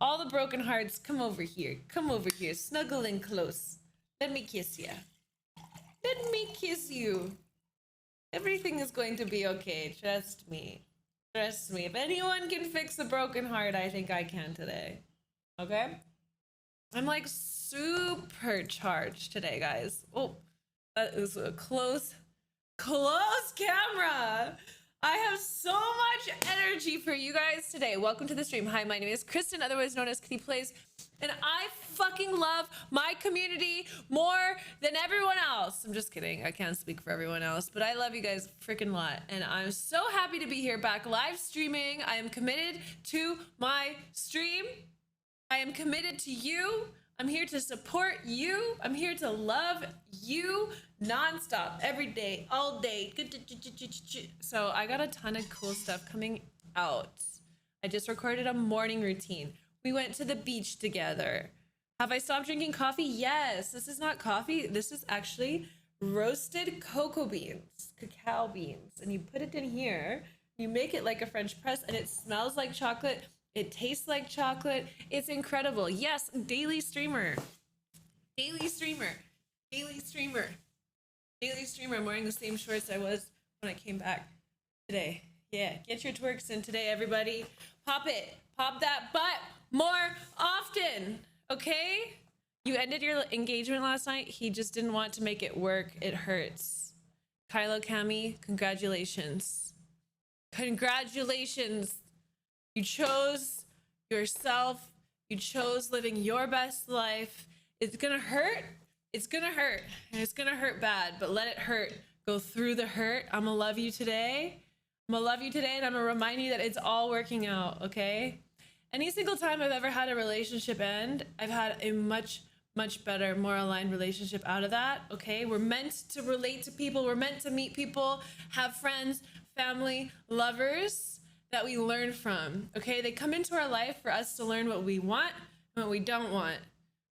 All the broken hearts, come over here. Come over here. Snuggle in close. Let me kiss you. Let me kiss you. Everything is going to be okay. Trust me. Trust me. If anyone can fix a broken heart, I think I can today. Okay? I'm like super charged today, guys. Oh, that is a close camera. I have so much energy for you guys today. Welcome to the stream. Hi, my name is Kristen, otherwise known as Kitty Plays, and I fucking love my community more than everyone else. I'm just kidding. I can't speak for everyone else, but I love you guys a freaking lot, and I'm so happy to be here back live streaming. I am committed to my stream. I am committed to you. I'm here to support you. I'm here to love you nonstop, every day, all day. So I got a ton of cool stuff coming out. I just recorded a morning routine. We went to the beach together. Have I stopped drinking coffee? Yes. This is not coffee. This is actually roasted cocoa beans, cacao beans. And you put it in here. You make it like a French press, and it smells like chocolate. It tastes like chocolate. It's incredible. Yes, daily streamer. Daily streamer. Daily streamer. Daily streamer. I'm wearing the same shorts I was when I came back today. Yeah, get your twerks in today, everybody. Pop it. Pop that butt more often, okay? You ended your engagement last night. He just didn't want to make it work. It hurts. Kylo Cami, congratulations. Congratulations. You chose yourself. You chose living your best life. It's gonna hurt. It's gonna hurt. And it's gonna hurt bad, but let it hurt. Go through the hurt. I'm gonna love you today. I'm gonna love you today, and I'm gonna remind you that it's all working out, okay? Any single time I've ever had a relationship end, I've had a much better, more aligned relationship out of that, okay? We're meant to relate to people. We're meant to meet people, have friends, family, lovers that we learn from, okay? They come into our life for us to learn what we want and what we don't want,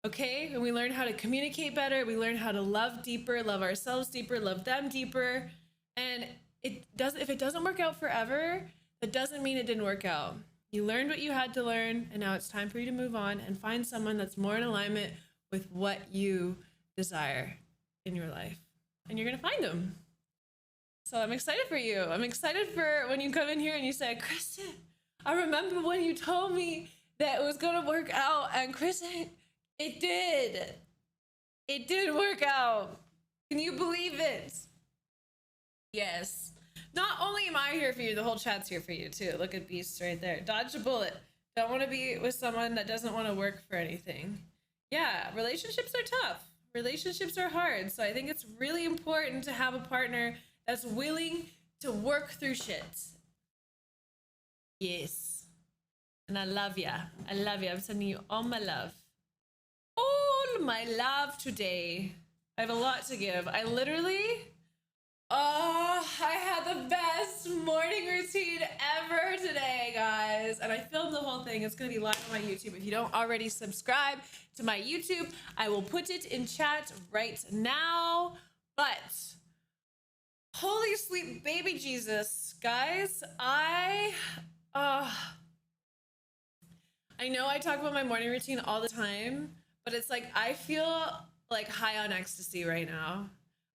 okay? And we learn how to communicate better. We learn how to love deeper, love ourselves deeper, love them deeper. And if it doesn't work out forever, that doesn't mean it didn't work out. You learned what you had to learn, and now it's time for you to move on and find someone that's more in alignment with what you desire in your life. And you're gonna find them. So I'm excited for you. I'm excited for when you come in here and you say, Kristen, I remember when you told me that it was gonna work out, and Kristen, it did. It did work out. Can you believe it? Yes. Not only am I here for you, the whole chat's here for you too. Look at Beast right there. Dodge a bullet. Don't want to be with someone that doesn't want to work for anything. Yeah, relationships are tough. Relationships are hard. So I think it's really important to have a partner that's willing to work through shit. Yes. And I love ya. I love you. I'm sending you all my love. All my love today. I have a lot to give. I had the best morning routine ever today, guys. And I filmed the whole thing. It's going to be live on my YouTube. If you don't already subscribe to my YouTube, I will put it in chat right now. But holy sweet baby Jesus, guys. I know I talk about my morning routine all the time, but it's like I feel like high on ecstasy right now.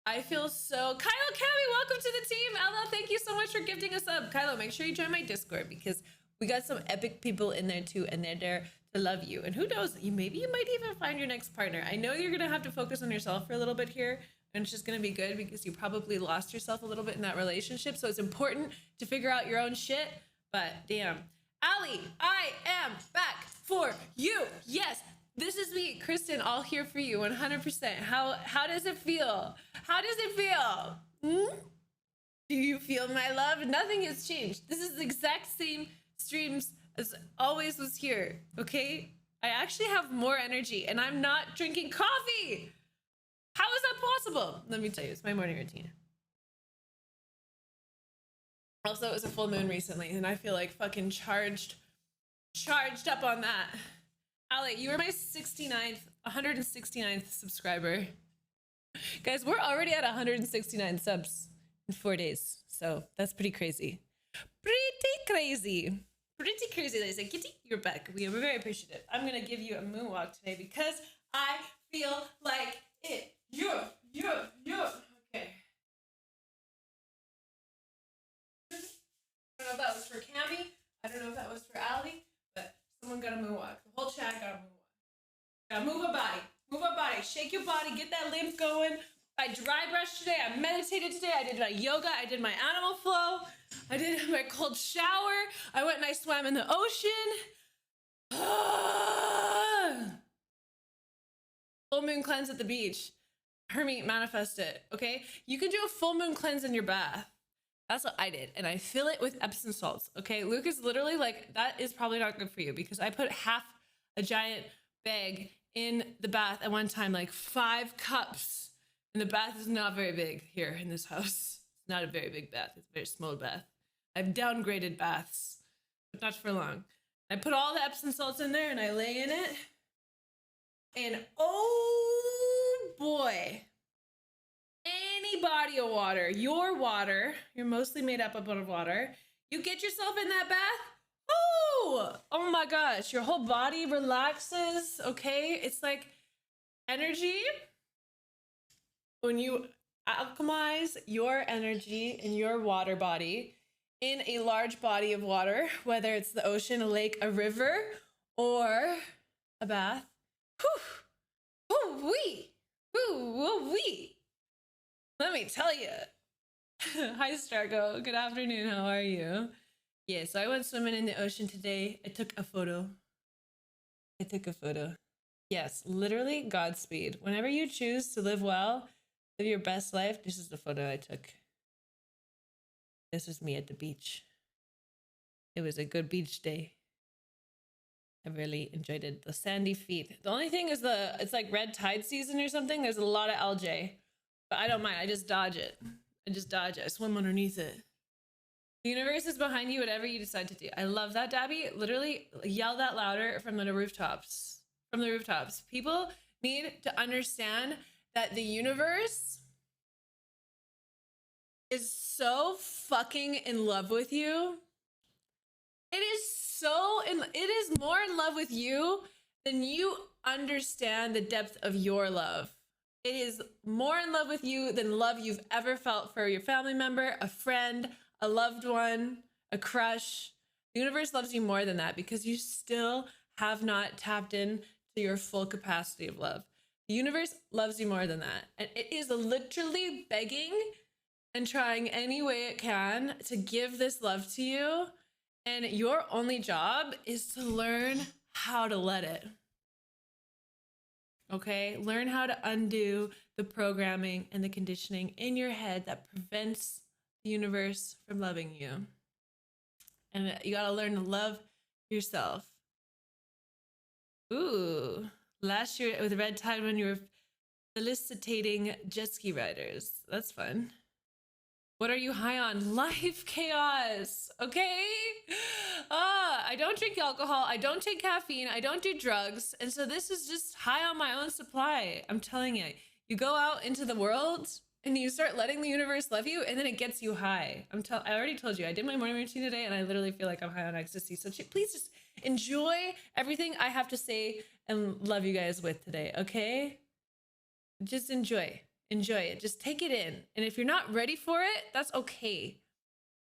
I feel so... Kylo Cami, welcome to the team. Ella, thank you so much for gifting us up. Kylo, make sure you join my Discord because we got some epic people in there too, and they're there to love you. And who knows, maybe you might even find your next partner. I know you're going to have to focus on yourself for a little bit here, and it's just going to be good because you probably lost yourself a little bit in that relationship. So it's important to figure out your own shit. But damn. Ali, I am back for you. Yes. This is me, Kristen, all here for you, 100%. How does it feel? How does it feel? Do you feel my love? Nothing has changed. This is the exact same streams as always was here, okay? I actually have more energy, and I'm not drinking coffee. How is that possible? Let me tell you, it's my morning routine. Also, it was a full moon recently, and I feel like fucking charged up on that. Ali, you were my 169th subscriber. Guys, we're already at 169 subs in 4 days. So that's pretty crazy. Pretty crazy. Pretty crazy, ladies and kitty, you're back. We are very appreciative. I'm gonna give you a moonwalk today because I feel like it. Yeah. Okay. I don't know if that was for Cammy. I don't know if that was for Allie, but someone got a moonwalk. The whole chat got a moonwalk. Gotta move a body. Move a body. Shake your body. Get that lymph going. I dry brushed today. I meditated today. I did my yoga. I did my animal flow. I did my cold shower. I went and I swam in the ocean. Full moon cleanse at the beach. Hermie, manifest it, okay? You can do a full moon cleanse in your bath. That's what I did. And I fill it with Epsom salts, okay? Luke is literally like, that is probably not good for you because I put half a giant bag in the bath at one time, like 5 cups. And the bath is not very big here in this house. It's not a very big bath. It's a very small bath. I've downgraded baths, but not for long. I put all the Epsom salts in there and I lay in it. And oh boy, any body of water, you're mostly made up of water. You get yourself in that bath. Oh my gosh, your whole body relaxes, okay? It's like energy. When you alchemize your energy in your water body in a large body of water, whether it's the ocean, a lake, a river, or a bath, woo-wee. Let me tell you. Hi, Stargo. Good afternoon. How are you? Yeah, so I went swimming in the ocean today. I took a photo. Yes, literally Godspeed. Whenever you choose to live well, live your best life, this is the photo I took. This is me at the beach. It was a good beach day. I really enjoyed it. The sandy feet. The only thing is it's like red tide season or something. There's a lot of algae, but I don't mind. I just dodge it. I swim underneath it. The universe is behind you, whatever you decide to do. I love that, Dabby. Literally yell that louder from the rooftops. People need to understand that the universe is so fucking in love with you. It is more in love with you than you understand the depth of your love. It is more in love with you than love you've ever felt for your family member, a friend, a loved one, a crush. The universe loves you more than that because you still have not tapped in to your full capacity of love. The universe loves you more than that. And it is literally begging and trying any way it can to give this love to you. And your only job is to learn how to let it. Okay? Learn how to undo the programming and the conditioning in your head that prevents the universe from loving you. And you gotta learn to love yourself. Ooh. Last year with Red Tide when you were felicitating jet ski riders. That's fun. What are you high on? Life chaos, okay? I don't drink alcohol. I don't take caffeine. I don't do drugs. And so this is just high on my own supply. I'm telling you, you go out into the world and you start letting the universe love you and then it gets you high. I already told you, I did my morning routine today and I literally feel like I'm high on ecstasy. So please just enjoy everything I have to say and love you guys with today, okay? Just enjoy it. Just take it in. And if you're not ready for it, that's okay.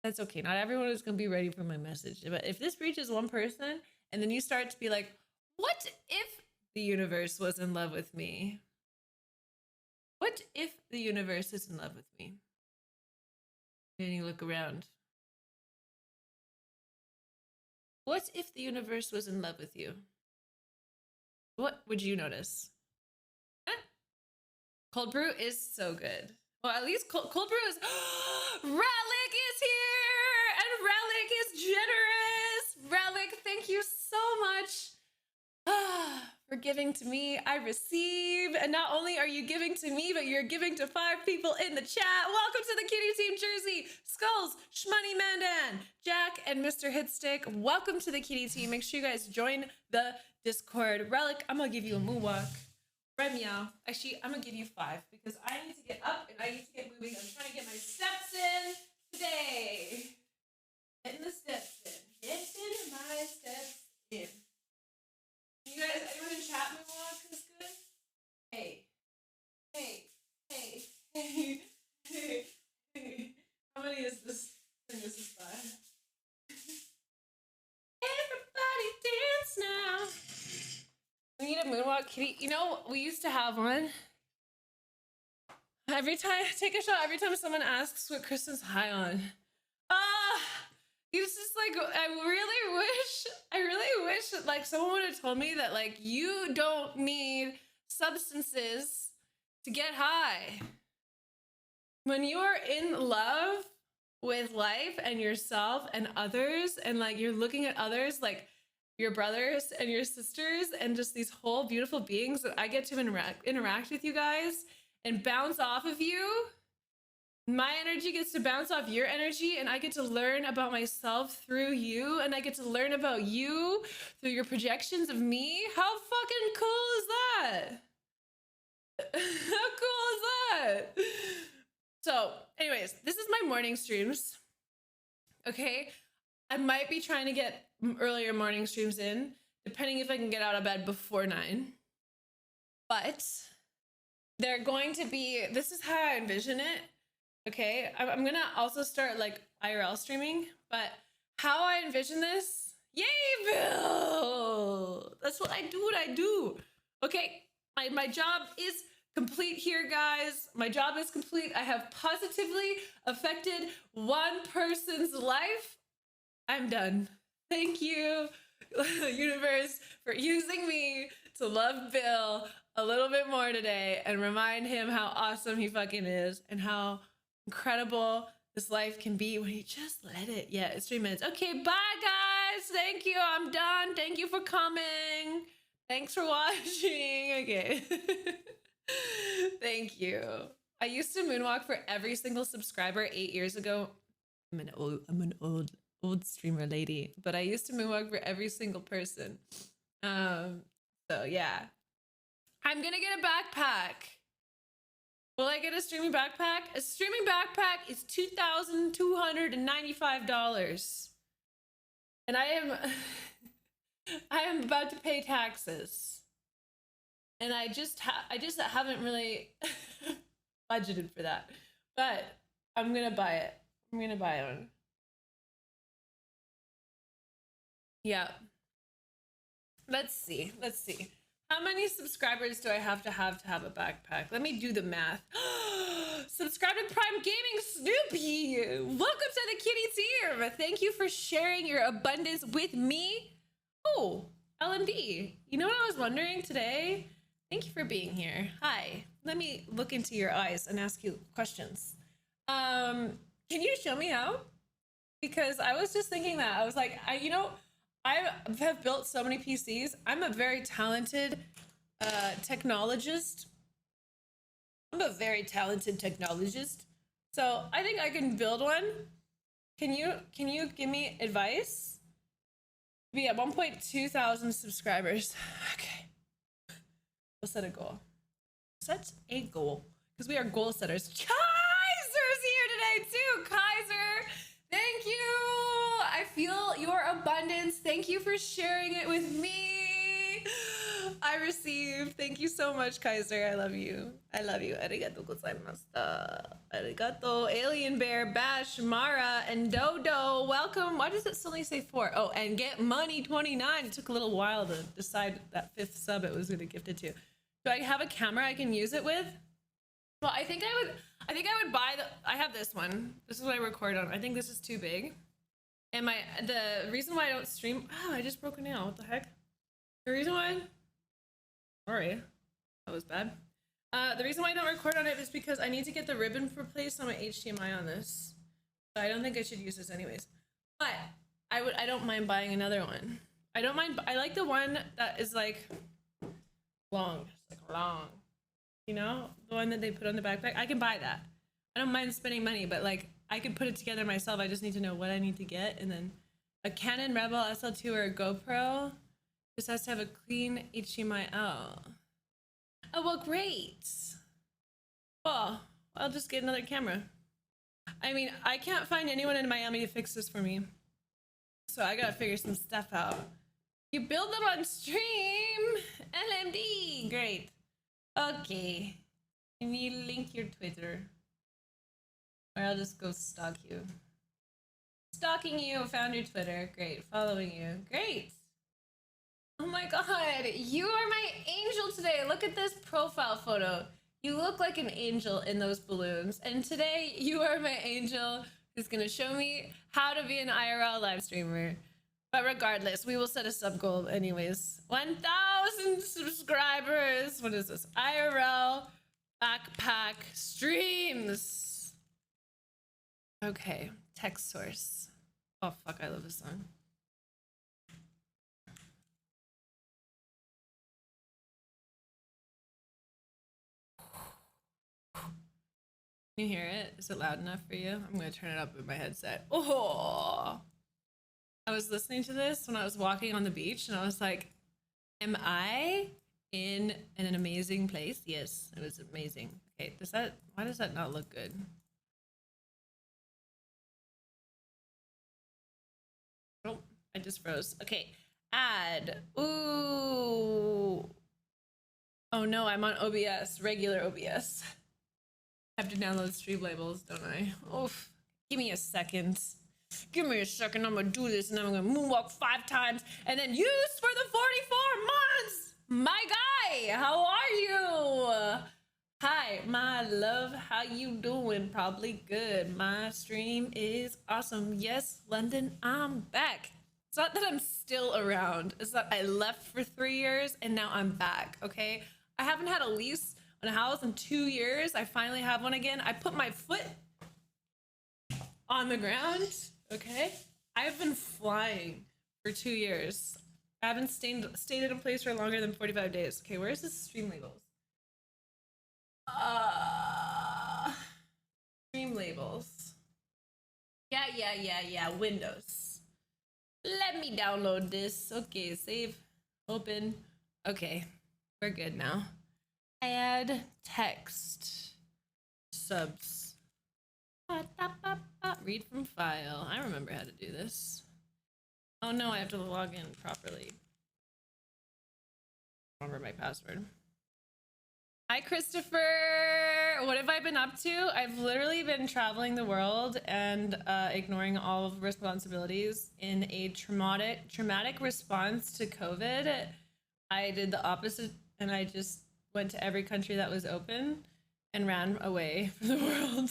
That's okay. Not everyone is going to be ready for my message. But if this reaches one person and then you start to be like, what if the universe was in love with me? What if the universe is in love with me? And you look around. What if the universe was in love with you? What would you notice? Cold brew is so good. Well, at least cold brew is... Relic is here! And Relic is generous! Relic, thank you so much for giving to me. I receive. And not only are you giving to me, but you're giving to 5 people in the chat. Welcome to the Kitty Team Jersey. Skulls, Shmoney Mandan, Jack, and Mr. Hitstick. Welcome to the Kitty Team. Make sure you guys join the Discord. Relic, I'm going to give you a moonwalk. Red meow. Actually, I'm gonna give you 5 because I need to get up and I need to get moving. I'm trying to get my steps in today. Getting the steps in. Getting my steps in. You guys, anyone in chat moonwalk is good? Hey. Hey. Hey. Hey. Hey. Hey. How many is this? I think this is 5. Everybody dance now. We need a moonwalk kitty. You know, we used to have one. Every time, take a shot every time someone asks what Kristen's high on. It's just like, I really wish that like someone would have told me that like you don't need substances to get high. When you are in love with life and yourself and others, and like you're looking at others like your brothers and your sisters and just these whole beautiful beings that I get to interact with you guys and bounce off of you. My energy gets to bounce off your energy, and I get to learn about myself through you, and I get to learn about you through your projections of me. How fucking cool is that? How cool is that? So, anyways, this is my morning streams. Okay? I might be trying to get earlier morning streams in, depending if I can get out of bed before 9. But they're going to be, this is how I envision it. Okay, I'm gonna also start like IRL streaming, but how I envision this, yay, Bill! That's what I do. Okay, my job is complete here, guys. My job is complete. I have positively affected one person's life. I'm done. Thank you, universe, for using me to love Bill a little bit more today and remind him how awesome he fucking is and how incredible this life can be when you just let it. Yeah, it's 3 minutes. Okay, bye guys. Thank you. I'm done. Thank you for coming. Thanks for watching. Okay. Thank you. I used to moonwalk for every single subscriber 8 years ago. I'm an old streamer lady, but I used to moonwalk for every single person. So yeah. I'm gonna get a backpack. Will I get a streaming backpack? A streaming backpack is $2,295. And I am about to pay taxes. And I just haven't really budgeted for that. But I'm gonna buy it. I'm gonna buy one. Yeah. Let's see. How many subscribers do I have to have a backpack? Let me do the math. Subscribe to Prime Gaming Snoopy. Welcome to the kitty team. Thank you for sharing your abundance with me. Oh, LMD. You know what I was wondering today? Thank you for being here. Hi. Let me look into your eyes and ask you questions. Can you show me how? Because I was just thinking that. I was like, I have built so many PCs. I'm a very talented technologist. So I think I can build one. Can you give me advice? Be at 1,200 subscribers. Okay. We'll set a goal. Set a goal. Because we are goal setters. Kaiser's here today too. Kaiser, thank you. I feel your abundance. Thank you for sharing it with me. I received. Thank you so much, Kaiser. I love you. Arigato gozaimashita. Arigato. Alien Bear, Bash, Mara, and Dodo. Welcome. Why does it suddenly say 4? Oh, and Get Money 29. It took a little while to decide that 5th sub it was going to gift it to. Do I have a camera I can use it with? Well, I think I would buy I have this one. This is what I record on. I think this is too big. And the reason why I don't stream, I just broke a nail. What the heck? The reason why, sorry, that was bad. The reason why I don't record on it is because I need to get the ribbon replaced on my HDMI on this. So I don't think I should use this anyways. But I don't mind buying another one. I don't mind. I like the one that is like long. It's like long. You know, the one that they put on the backpack. I can buy that. I don't mind spending money, but like I could put it together myself. I just need to know what I need to get, and then a Canon Rebel SL2 or a GoPro just has to have a clean HDMI out. Oh well, great. Well, I'll just get another camera. I mean, I can't find anyone in Miami to fix this for me. So I gotta figure some stuff out. You build them on stream. LMD. Great. Okay. Can you link your Twitter? Or I'll just go stalk you. Stalking you. Found your Twitter. Great. Following you. Great. Oh my god. You are my angel today. Look at this profile photo. You look like an angel in those balloons. And today you are my angel who's gonna show me how to be an IRL live streamer. But regardless, we will set a sub goal anyways. 1,000 subscribers. What is this? IRL backpack streams. Okay, text source. Oh fuck, I love this song. Can you hear it? Is it loud enough for you? I'm gonna turn it up with my headset. Oh, I was listening to this when I was walking on the beach and I was like, am I in an amazing place? Yes, it was amazing. Okay, why does that not look good? Oh, I just froze. Okay, add. Ooh. Oh no, I'm on OBS, regular OBS. I have to download stream labels, don't I? Oof. Give me a second. Give me a second. I'm gonna do this and I'm gonna moonwalk 5 times and then use for the 44 months. My guy, how are you? Hi, my love. How you doing? Probably good. My stream is awesome. Yes, London, I'm back. It's not that I'm still around. It's that I left for 3 years and now I'm back, okay? I haven't had a lease on a house in 2 years. I finally have one again. I put my foot on the ground, okay? I've been flying for 2 years. I haven't stayed in a place for longer than 45 days. Okay, where's this stream labels? Stream labels. Yeah, Windows. Let me download this. Okay, save, open. Okay, we're good now. Add text, subs. Read from file. I remember how to do this. Oh no, I have to log in properly. Remember my password. Hi, Christopher. What have I been up to? I've literally been traveling the world and ignoring all of the responsibilities in a traumatic response to COVID. I did the opposite and I just went to every country that was open and ran away from the world.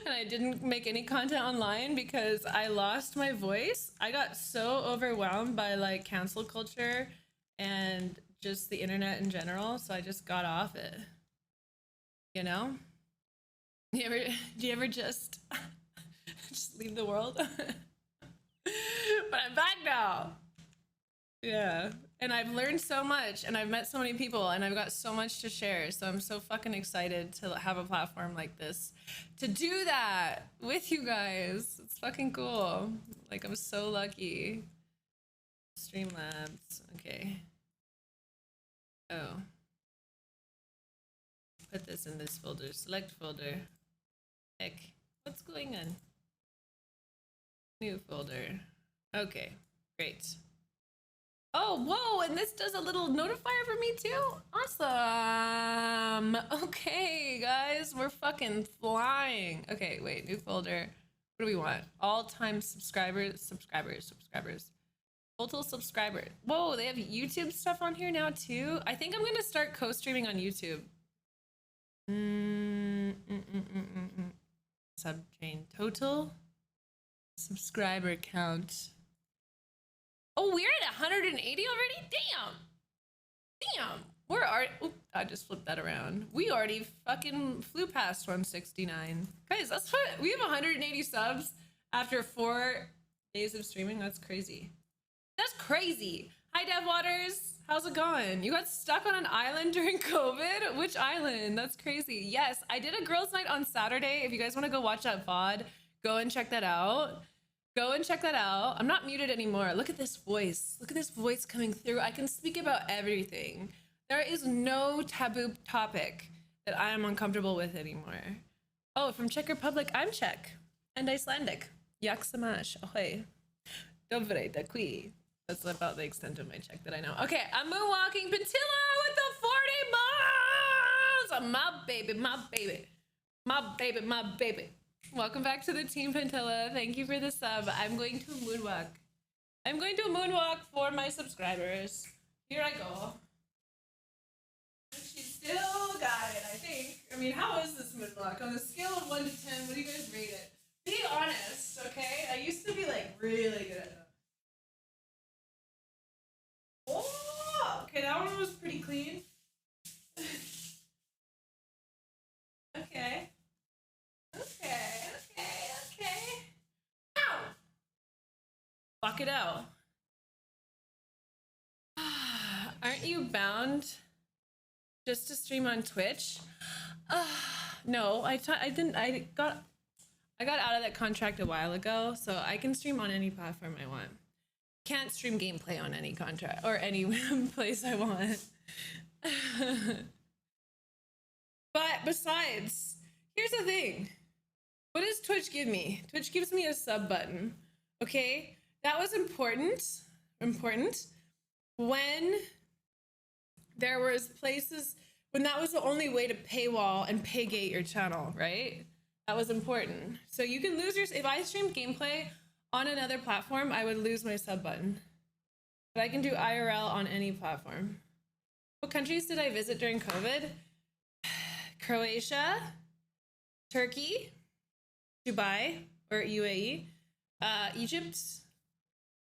And I didn't make any content online because I lost my voice. I got so overwhelmed by like cancel culture and just the internet in general, so I just got off it. You know? Do you ever just leave the world? But I'm back now. Yeah. And I've learned so much and I've met so many people and I've got so much to share. So I'm so fucking excited to have a platform like this to do that with you guys. It's fucking cool. Like, I'm so lucky. Streamlabs. Okay. Oh. Put this in this folder. Select folder. Heck. What's going on? New folder. Okay. Great. Oh, whoa, and this does a little notifier for me too? Awesome. Okay, guys, we're fucking flying. Okay, wait, new folder. What do we want? All-time subscribers. Total subscribers. Whoa, they have YouTube stuff on here now too? I think I'm gonna start co-streaming on YouTube. Subchain total subscriber count. Oh, we're at 180 already? Damn. I just flipped that around. We already fucking flew past 169. Guys, that's what, we have 180 subs after 4 days of streaming. That's crazy. That's crazy. Hi, Dev Waters. How's it going? You got stuck on an island during COVID? Which island? That's crazy. Yes, I did a girls' night on Saturday. If you guys want to go watch that VOD, go and check that out. Go and check that out. I'm not muted anymore. Look at this voice. Look at this voice coming through. I can speak about everything. There is no taboo topic that I am uncomfortable with anymore. Oh, from Czech Republic, I'm Czech and Icelandic. Jak se máš? Ahoy. Dovrei qui. That's about the extent of my check that I know. Okay, I'm moonwalking Pantilla with the 40 balls. My baby, my baby, my baby, my baby. Welcome back to the team, Pantilla. Thank you for the sub. I'm going to moonwalk. I'm going to moonwalk for my subscribers. Here I go. She still got it, I think. I mean, how is this moonwalk? On a scale of 1 to 10, what do you guys rate it? Be honest, okay? I used to be like really good at that. Oh, okay, that one was pretty clean. Okay. Okay. Ow! Walk it out. Aren't you bound just to stream on Twitch? No, I got out of that contract a while ago, so I can stream on any platform I want. Can't stream gameplay on any contract or any place I want. But besides, here's the thing. What does Twitch give me? Twitch gives me a sub button. Okay? That was important when there was places when that was the only way to paywall and pay gate your channel, right? That was important. So you can lose your, if I streamed gameplay on another platform, I would lose my sub button. But I can do IRL on any platform. What countries did I visit during COVID? Croatia, Turkey, Dubai, or UAE, Egypt,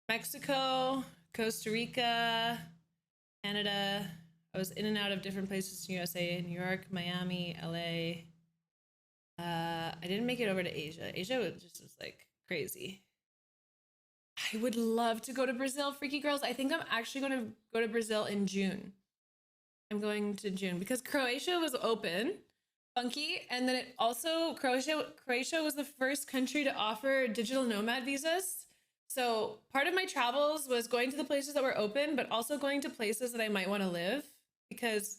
Mexico, Costa Rica, Canada. I was in and out of different places in USA, New York, Miami, LA. I didn't make it over to Asia. Asia was like crazy. I would love to go to Brazil, Freaky Girls. I think I'm actually going to go to Brazil in June. I'm going to June because Croatia was open, funky, and then it also Croatia was the first country to offer digital nomad visas. So part of my travels was going to the places that were open, but also going to places that I might want to live because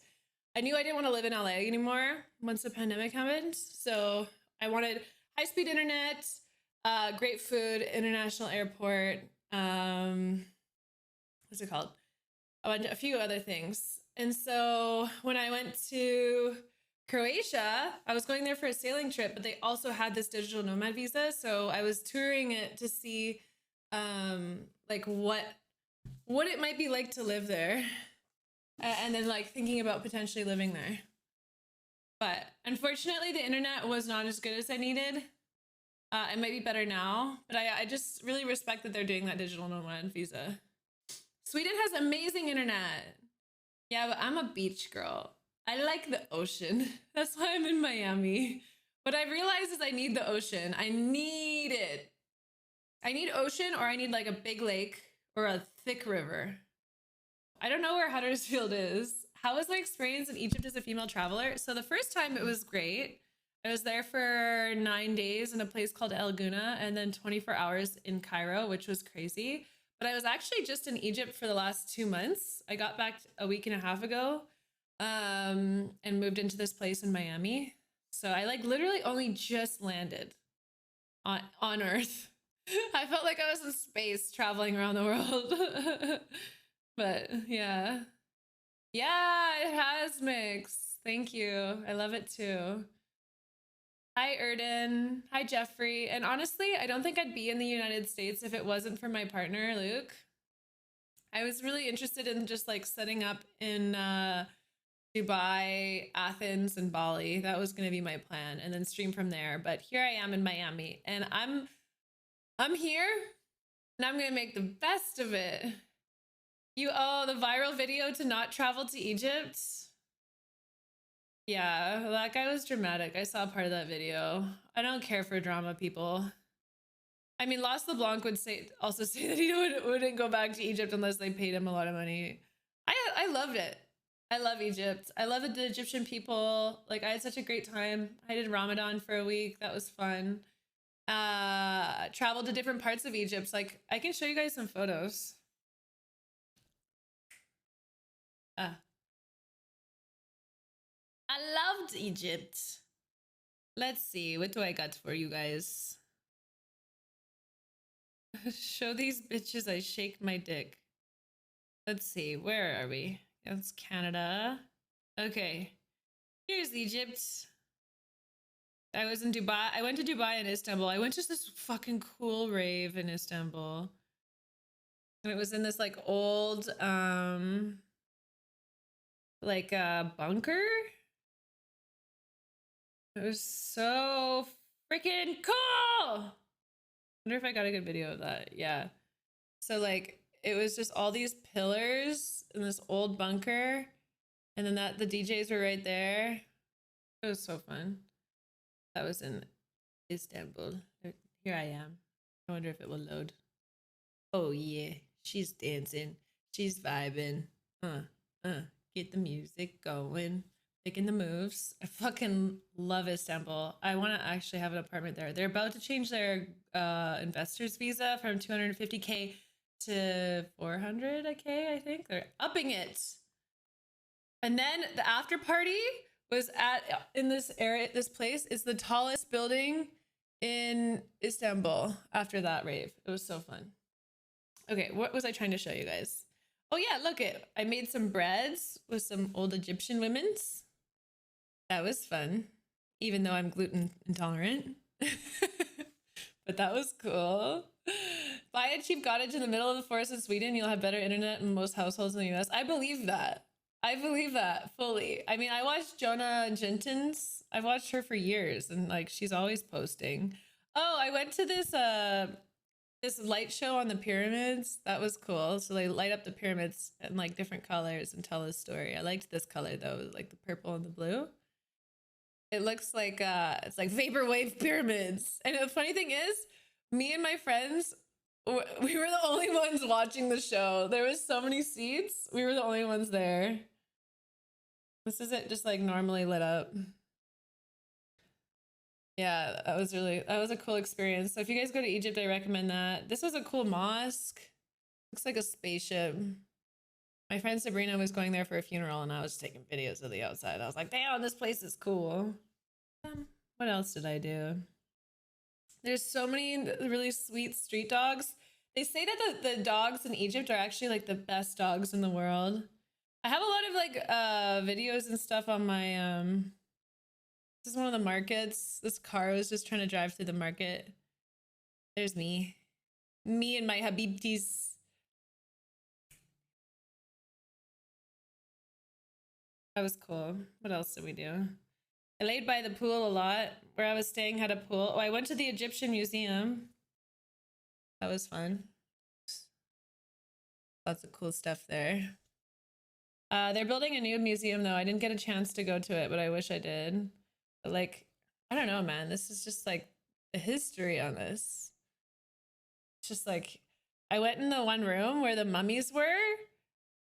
I knew I didn't want to live in LA anymore once the pandemic happened. So I wanted high-speed internet, great food, international airport, what's it called? A few other things. And so when I went to Croatia, I was going there for a sailing trip, but they also had this digital nomad visa. So I was touring it to see like what it might be like to live there. And then like thinking about potentially living there. But unfortunately, the internet was not as good as I needed. It might be better now, but I just really respect that they're doing that digital nomad visa. Sweden has amazing internet. Yeah, but I'm a beach girl. I like the ocean. That's why I'm in Miami. What I realize is I need the ocean. I need it. I need ocean or I need like a big lake or a thick river. I don't know where Huddersfield is. How was my experience in Egypt as a female traveler? So the first time it was great. I was there for 9 days in a place called El Guna and then 24 hours in Cairo, which was crazy. But I was actually just in Egypt for the last 2 months. I got back a week and a half ago and moved into this place in Miami. So I like literally only just landed on Earth. I felt like I was in space traveling around the world. But yeah. Yeah, it has mixed. Thank you. I love it too. Hi, Erden. Hi, Jeffrey. And honestly, I don't think I'd be in the United States if it wasn't for my partner, Luke. I was really interested in just like setting up in Dubai, Athens, and Bali. That was going to be my plan and then stream from there. But here I am in Miami and I'm here and I'm going to make the best of it. The viral video to not travel to Egypt. Yeah, that guy was dramatic. I saw part of that video. I don't care for drama, people. I mean, Las LeBlanc would also say that he wouldn't go back to Egypt unless they paid him a lot of money. I loved it. I love Egypt. I love the Egyptian people. Like, I had such a great time. I did Ramadan for a week. That was fun. Traveled to different parts of Egypt. Like, I can show you guys some photos. I loved Egypt. Let's see, what do I got for you guys? Show these bitches I shake my dick. Let's see, where are we? That's Canada. Okay, here's Egypt. I was in Dubai. I went to Dubai and Istanbul. I went to this fucking cool rave in Istanbul. And it was in this like old, like a bunker. It was so freaking cool. I wonder if I got a good video of that. Yeah. So like it was just all these pillars in this old bunker, and then the DJs were right there. It was so fun. That was in Istanbul. Here I am. I wonder if it will load. Oh yeah, she's dancing. She's vibing. Get the music going. Making the moves. I fucking love Istanbul. I want to actually have an apartment there. They're about to change their investor's visa from 250K to 400K, I think. They're upping it. And then the after party was in this area. This place is the tallest building in Istanbul after that rave. It was so fun. Okay, what was I trying to show you guys? Oh yeah, look it. I made some breads with some old Egyptian women's. That was fun, even though I'm gluten intolerant. But that was cool. Buy a cheap cottage in the middle of the forest in Sweden. You'll have better internet in most households in the US. I believe that. I believe that fully. I mean, I watched Jonah Jentins. I've watched her for years, and like she's always posting. Oh, I went to this this light show on the pyramids. That was cool. So they light up the pyramids in like different colors and tell a story. I liked this color though, like the purple and the blue. It looks like it's like vaporwave pyramids. And the funny thing is, me and my friends, we were the only ones watching the show. There was so many seats. We were the only ones there. This isn't just like normally lit up. Yeah, that was a cool experience. So if you guys go to Egypt, I recommend that. This was a cool mosque. Looks like a spaceship. My friend Sabrina was going there for a funeral, and I was taking videos of the outside. I was like, damn, this place is cool. What else did I do? There's so many really sweet street dogs. They say that the dogs in Egypt are actually like the best dogs in the world. I have a lot of like videos and stuff on my this is one of the markets. This car was just trying to drive through the market. There's me. Me and my habibtis. That was cool. What else did we do? I laid by the pool a lot. Where I was staying had a pool. Oh, I went to the Egyptian Museum. That was fun. Lots of cool stuff there. They're building a new museum though. I didn't get a chance to go to it, but I wish I did. But like, I don't know, man. This is just like the history on this. It's just like, I went in the one room where the mummies were,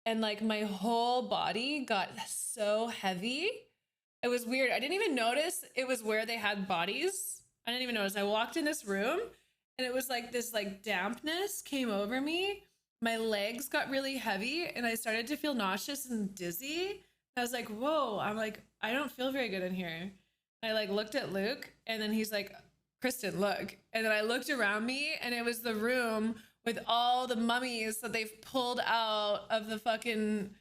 and like my whole body got so heavy. It was weird. I didn't even notice it was where they had bodies. I didn't even notice. I walked in this room and it was like this like dampness came over me. My legs got really heavy and I started to feel nauseous and dizzy. I was like, whoa, I'm like, I don't feel very good in here. I like looked at Luke and then he's like, Kristen, look. And then I looked around me and it was the room with all the mummies that they've pulled out of the fucking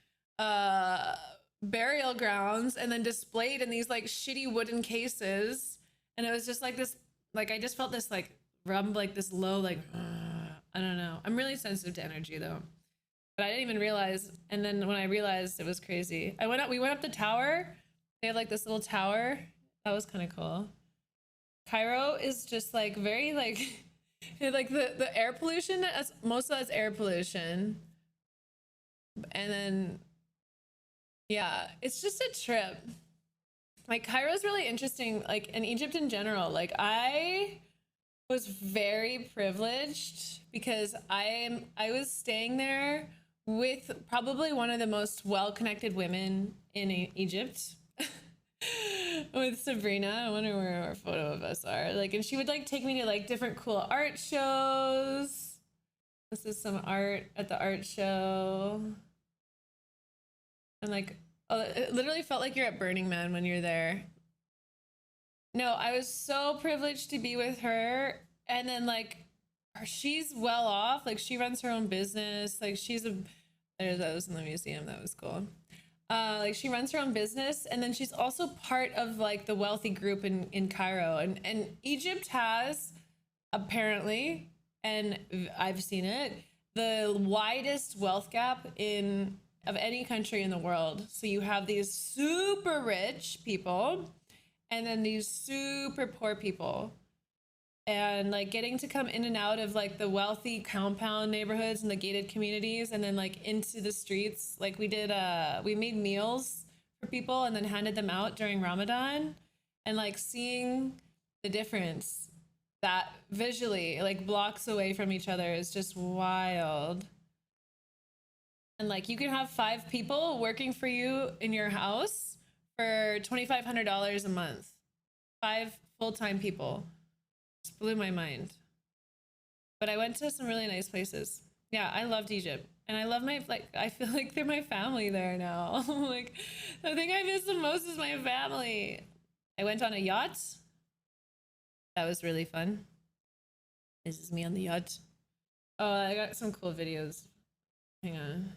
burial grounds and then displayed in these like shitty wooden cases. And it was just like this, like I just felt this like rumble, like this low, like I don't know. I'm really sensitive to energy though, but I didn't even realize. And then when I realized, it was crazy. We went up the tower. They have like this little tower. That was kind of cool. Cairo is just like very like like the air pollution. Most of that's air pollution. And then yeah, it's just a trip. Like Cairo's really interesting, like in Egypt in general. Like I was very privileged because I was staying there with probably one of the most well-connected women in Egypt. With Sabrina. I wonder where our photo of us are. Like, and she would like take me to like different cool art shows. This is some art at the art show. And like, oh, it literally felt like you're at Burning Man when you're there. No, I was so privileged to be with her. And then like she's well off. Like she runs her own business. Like she's a, there's those in the museum. That was cool. Like she runs her own business, and then she's also part of like the wealthy group in Cairo, and Egypt has apparently, and I've seen it, the widest wealth gap in of any country in the world. So you have these super rich people and then these super poor people, and like getting to come in and out of like the wealthy compound neighborhoods and the gated communities and then like into the streets. Like we did we made meals for people and then handed them out during Ramadan, and like seeing the difference that visually like blocks away from each other is just wild. And like you can have 5 people working for you in your house for $2,500 a month. 5 full-time people. Just blew my mind. But I went to some really nice places. Yeah, I loved Egypt. And I love my, like, I feel like they're my family there now. Like, the thing I miss the most is my family. I went on a yacht. That was really fun. This is me on the yacht. Oh, I got some cool videos. Hang on.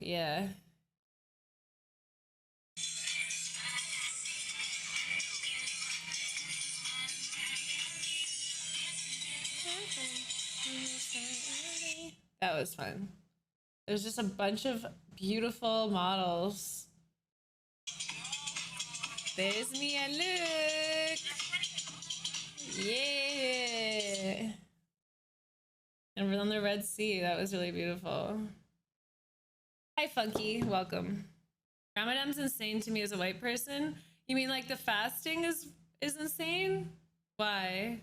Yeah. That was fun. There's just a bunch of beautiful models. There's me and Luke. Yeah. And we're on the Red Sea. That was really beautiful. Hi, Funky. Welcome. Ramadan's insane to me as a white person. You mean like the fasting is insane? Why?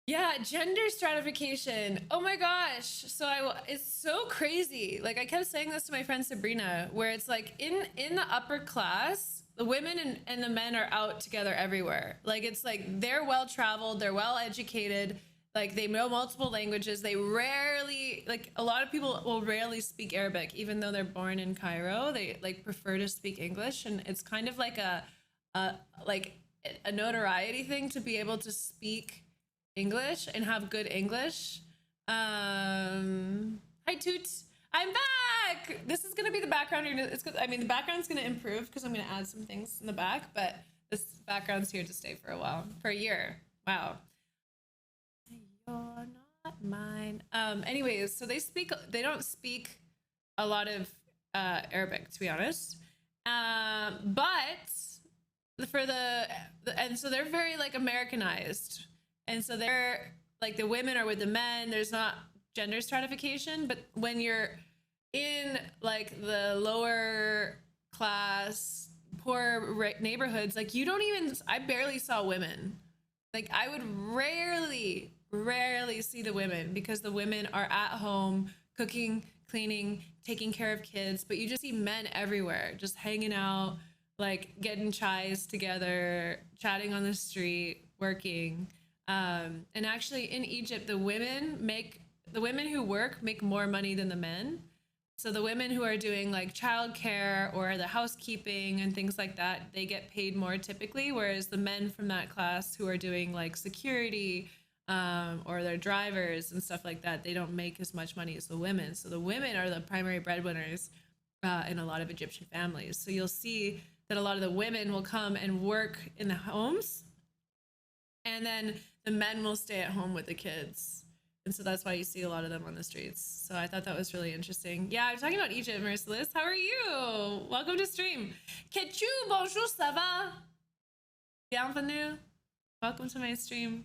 Yeah, gender stratification. Oh my gosh. So it's so crazy. Like I kept saying this to my friend Sabrina, where it's like in the upper class, the women and the men are out together everywhere. Like it's like they're well traveled, they're well educated, like they know multiple languages. They rarely, like a lot of people will rarely speak Arabic, even though they're born in Cairo. They like prefer to speak English, and it's kind of like a notoriety thing to be able to speak English and have good English. Hi Toots, I'm back. This is gonna be the background. I mean, the background's gonna improve because I'm gonna add some things in the back, but this background's here to stay for a while, for a year. Wow. You're not mine. Anyways, so they don't speak a lot of Arabic, to be honest. But and so they're very like Americanized. And so they're like the women are with the men. There's not gender stratification, but when you're in like the lower class, poor neighborhoods, like you don't even, I barely saw women. Like I would rarely see the women because the women are at home cooking, cleaning, taking care of kids, but you just see men everywhere, just hanging out, like getting chais together, chatting on the street, working. And actually in Egypt, the women who work make more money than the men. So the women who are doing like childcare or the housekeeping and things like that, they get paid more typically, whereas the men from that class who are doing like security or they're drivers and stuff like that, they don't make as much money as the women. So the women are the primary breadwinners in a lot of Egyptian families. So you'll see that a lot of the women will come and work in the homes, and then the men will stay at home with the kids. And so that's why you see a lot of them on the streets. So I thought that was really interesting. Yeah, I'm talking about Egypt, Merciless. How are you? Welcome to stream. Ketchu, bonjour, ça va? Bienvenue. Welcome to my stream.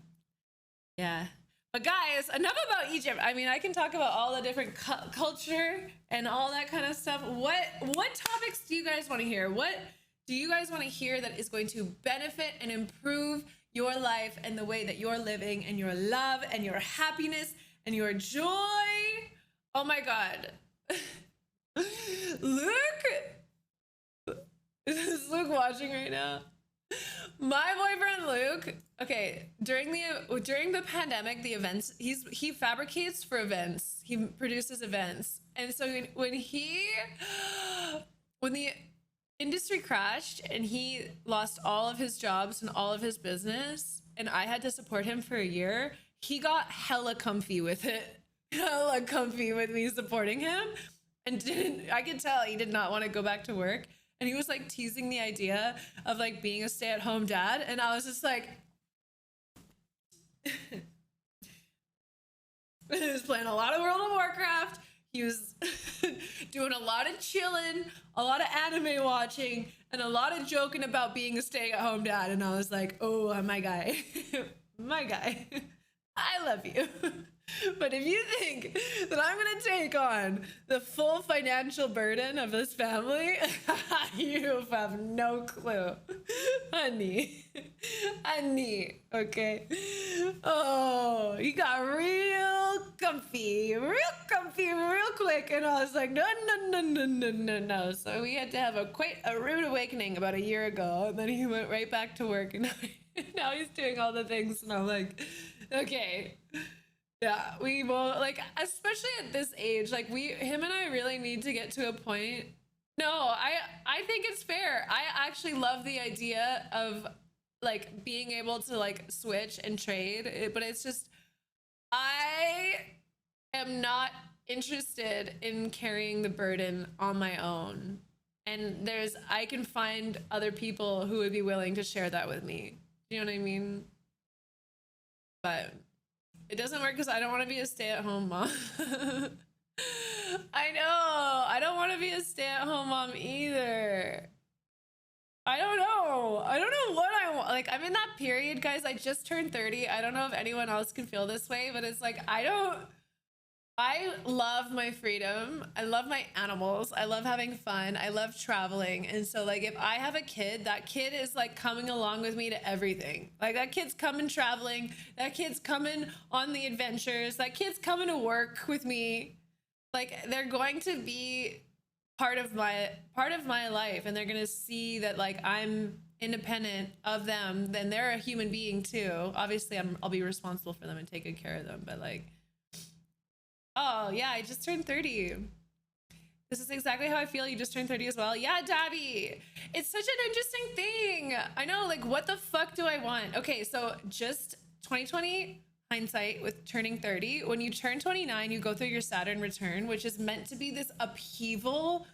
Yeah. But guys, enough about Egypt. I mean, I can talk about all the different culture and all that kind of stuff. What topics do you guys want to hear? What do you guys want to hear that is going to benefit and improve your life and the way that you're living and your love and your happiness and your joy? Oh my God. Luke? Is Luke watching right now? My boyfriend Luke, okay, during the pandemic, the events, he fabricates for events. He produces events. And so when the industry crashed and he lost all of his jobs and all of his business, and I had to support him for a year, he got hella comfy with it. Hella comfy with me supporting him. And I could tell he did not want to go back to work. And he was like teasing the idea of like being a stay-at-home dad. And I was just like, he was playing a lot of World of Warcraft. He was doing a lot of chilling, a lot of anime watching, and a lot of joking about being a stay-at-home dad. And I was like, oh, my guy, my guy, I love you. But if you think that I'm gonna take on the full financial burden of this family, you have no clue, honey. Honey, okay? Oh, he got real comfy real quick, and I was like, no. So we had to have quite a rude awakening about a year ago, and then he went right back to work, and now he's doing all the things, and I'm like, okay. Yeah, we won't, like, especially at this age, like him and I really need to get to a point. No, I think it's fair. I actually love the idea of like being able to like switch and trade, but it's just, I am not interested in carrying the burden on my own. And I can find other people who would be willing to share that with me. You know what I mean? But it doesn't work because I don't want to be a stay-at-home mom. I know. I don't want to be a stay-at-home mom either. I don't know. I don't know what I want. Like, I'm in that period, guys. I just turned 30. I don't know if anyone else can feel this way, but it's like, I love my freedom. I love my animals. I love having fun. I love traveling. And so like, if I have a kid, that kid is like coming along with me to everything. Like that kid's coming traveling. That kid's coming on the adventures. That kid's coming to work with me. Like they're going to be part of my life. And they're going to see that like I'm independent of them. Then they're a human being too. Obviously I'll be responsible for them and take good care of them. But like, oh, yeah, I just turned 30. This is exactly how I feel. You just turned 30 as well. Yeah, Dabby. It's such an interesting thing. I know, like, what the fuck do I want? Okay, so just 2020 hindsight with turning 30. When you turn 29, you go through your Saturn return, which is meant to be this upheaval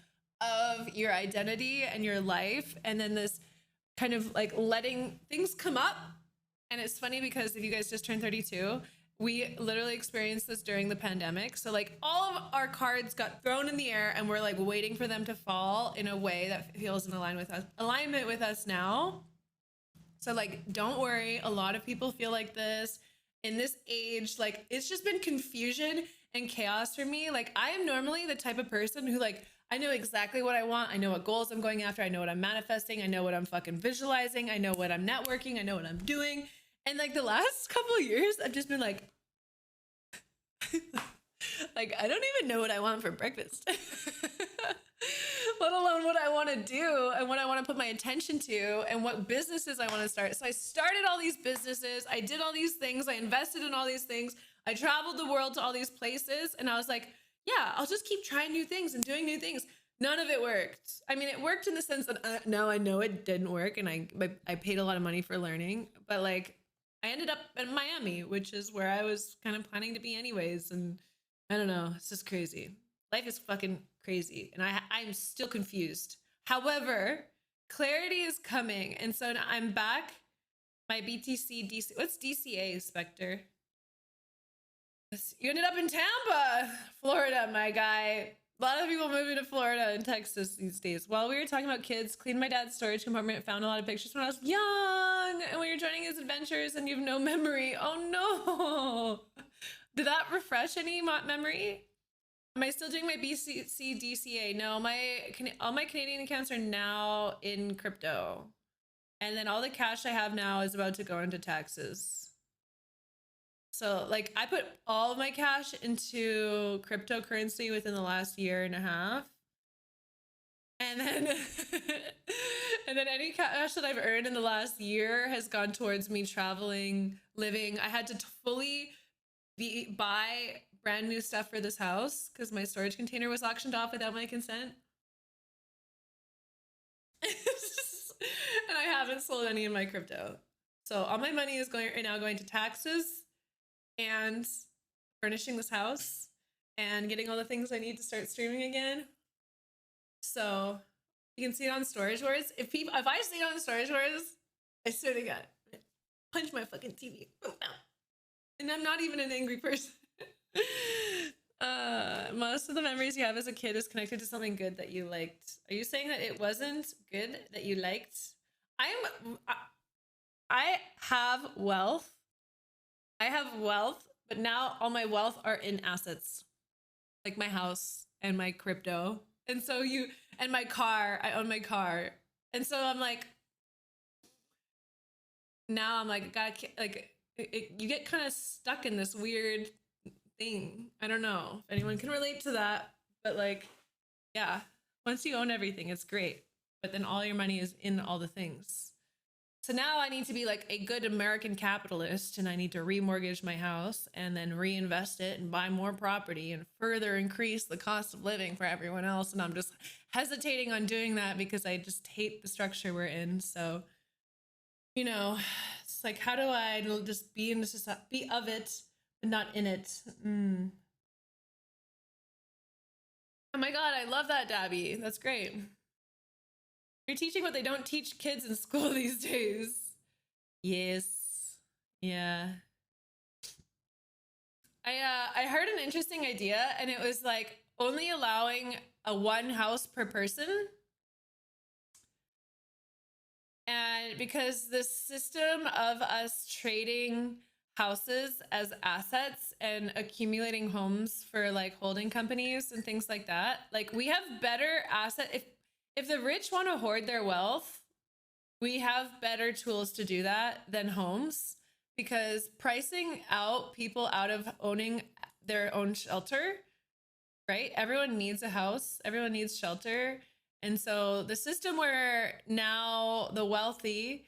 of your identity and your life. And then this kind of like letting things come up. And it's funny because if you guys just turned 32, we literally experienced this during the pandemic. So like all of our cards got thrown in the air and we're like waiting for them to fall in a way that feels in alignment with us now. So like, don't worry. A lot of people feel like this in this age. Like it's just been confusion and chaos for me. Like I am normally the type of person who like, I know exactly what I want. I know what goals I'm going after. I know what I'm manifesting. I know what I'm fucking visualizing. I know what I'm networking. I know what I'm doing. And like the last couple of years, I've just been like, like, I don't even know what I want for breakfast, let alone what I want to do and what I want to put my attention to and what businesses I want to start. So I started all these businesses. I did all these things. I invested in all these things. I traveled the world to all these places. And I was like, yeah, I'll just keep trying new things and doing new things. None of it worked. I mean, it worked in the sense that now I know it didn't work and I paid a lot of money for learning, but like, I ended up in Miami, which is where I was kind of planning to be anyways. And I don't know, it's just crazy. Life is fucking crazy. And I'm still confused. However, clarity is coming. And so now I'm back. My DC, what's DCA, Spectre? You ended up in Tampa, Florida, my guy. A lot of people moving to Florida and Texas these days. While we were talking about kids, cleaned my dad's storage compartment, found a lot of pictures when I was young, and when you're joining his adventures and you have no memory. Oh no. Did that refresh any memory? Am I still doing my BCC DCA? No, all my Canadian accounts are now in crypto. And then all the cash I have now is about to go into taxes. So like I put all of my cash into cryptocurrency within the last year and a half. And then and then any cash that I've earned in the last year has gone towards me traveling, living. I had to fully buy brand new stuff for this house because my storage container was auctioned off without my consent. And I haven't sold any of my crypto. So all my money is now going to taxes. and furnishing this house and getting all the things I need to start streaming again. So you can see it on Storage Wars. If I see it on Storage Wars, I swear to God, punch my fucking TV. And I'm not even an angry person. Most of the memories you have as a kid is connected to something good that you liked. Are you saying that it wasn't good that you liked? I have wealth. I have wealth, but now all my wealth are in assets, like my house and my crypto. And so and my car, I own my car. And so I'm like, now I'm like, God, like, you get kind of stuck in this weird thing. I don't know if anyone can relate to that, but like, yeah, once you own everything, it's great. But then all your money is in all the things. So now I need to be like a good American capitalist, and I need to remortgage my house and then reinvest it and buy more property and further increase the cost of living for everyone else. And I'm just hesitating on doing that because I just hate the structure we're in. So, you know, it's like, how do I just be in this, be of it, but not in it? Oh my God, I love that, Dabby. That's great. You're teaching what they don't teach kids in school these days. Yes. Yeah. I heard an interesting idea, and it was like only allowing a one house per person. And because the system of us trading houses as assets and accumulating homes for like holding companies and things like that, like we have better if the rich want to hoard their wealth, we have better tools to do that than homes, because pricing out people out of owning their own shelter, right? Everyone needs a house, everyone needs shelter. And so the system where now the wealthy,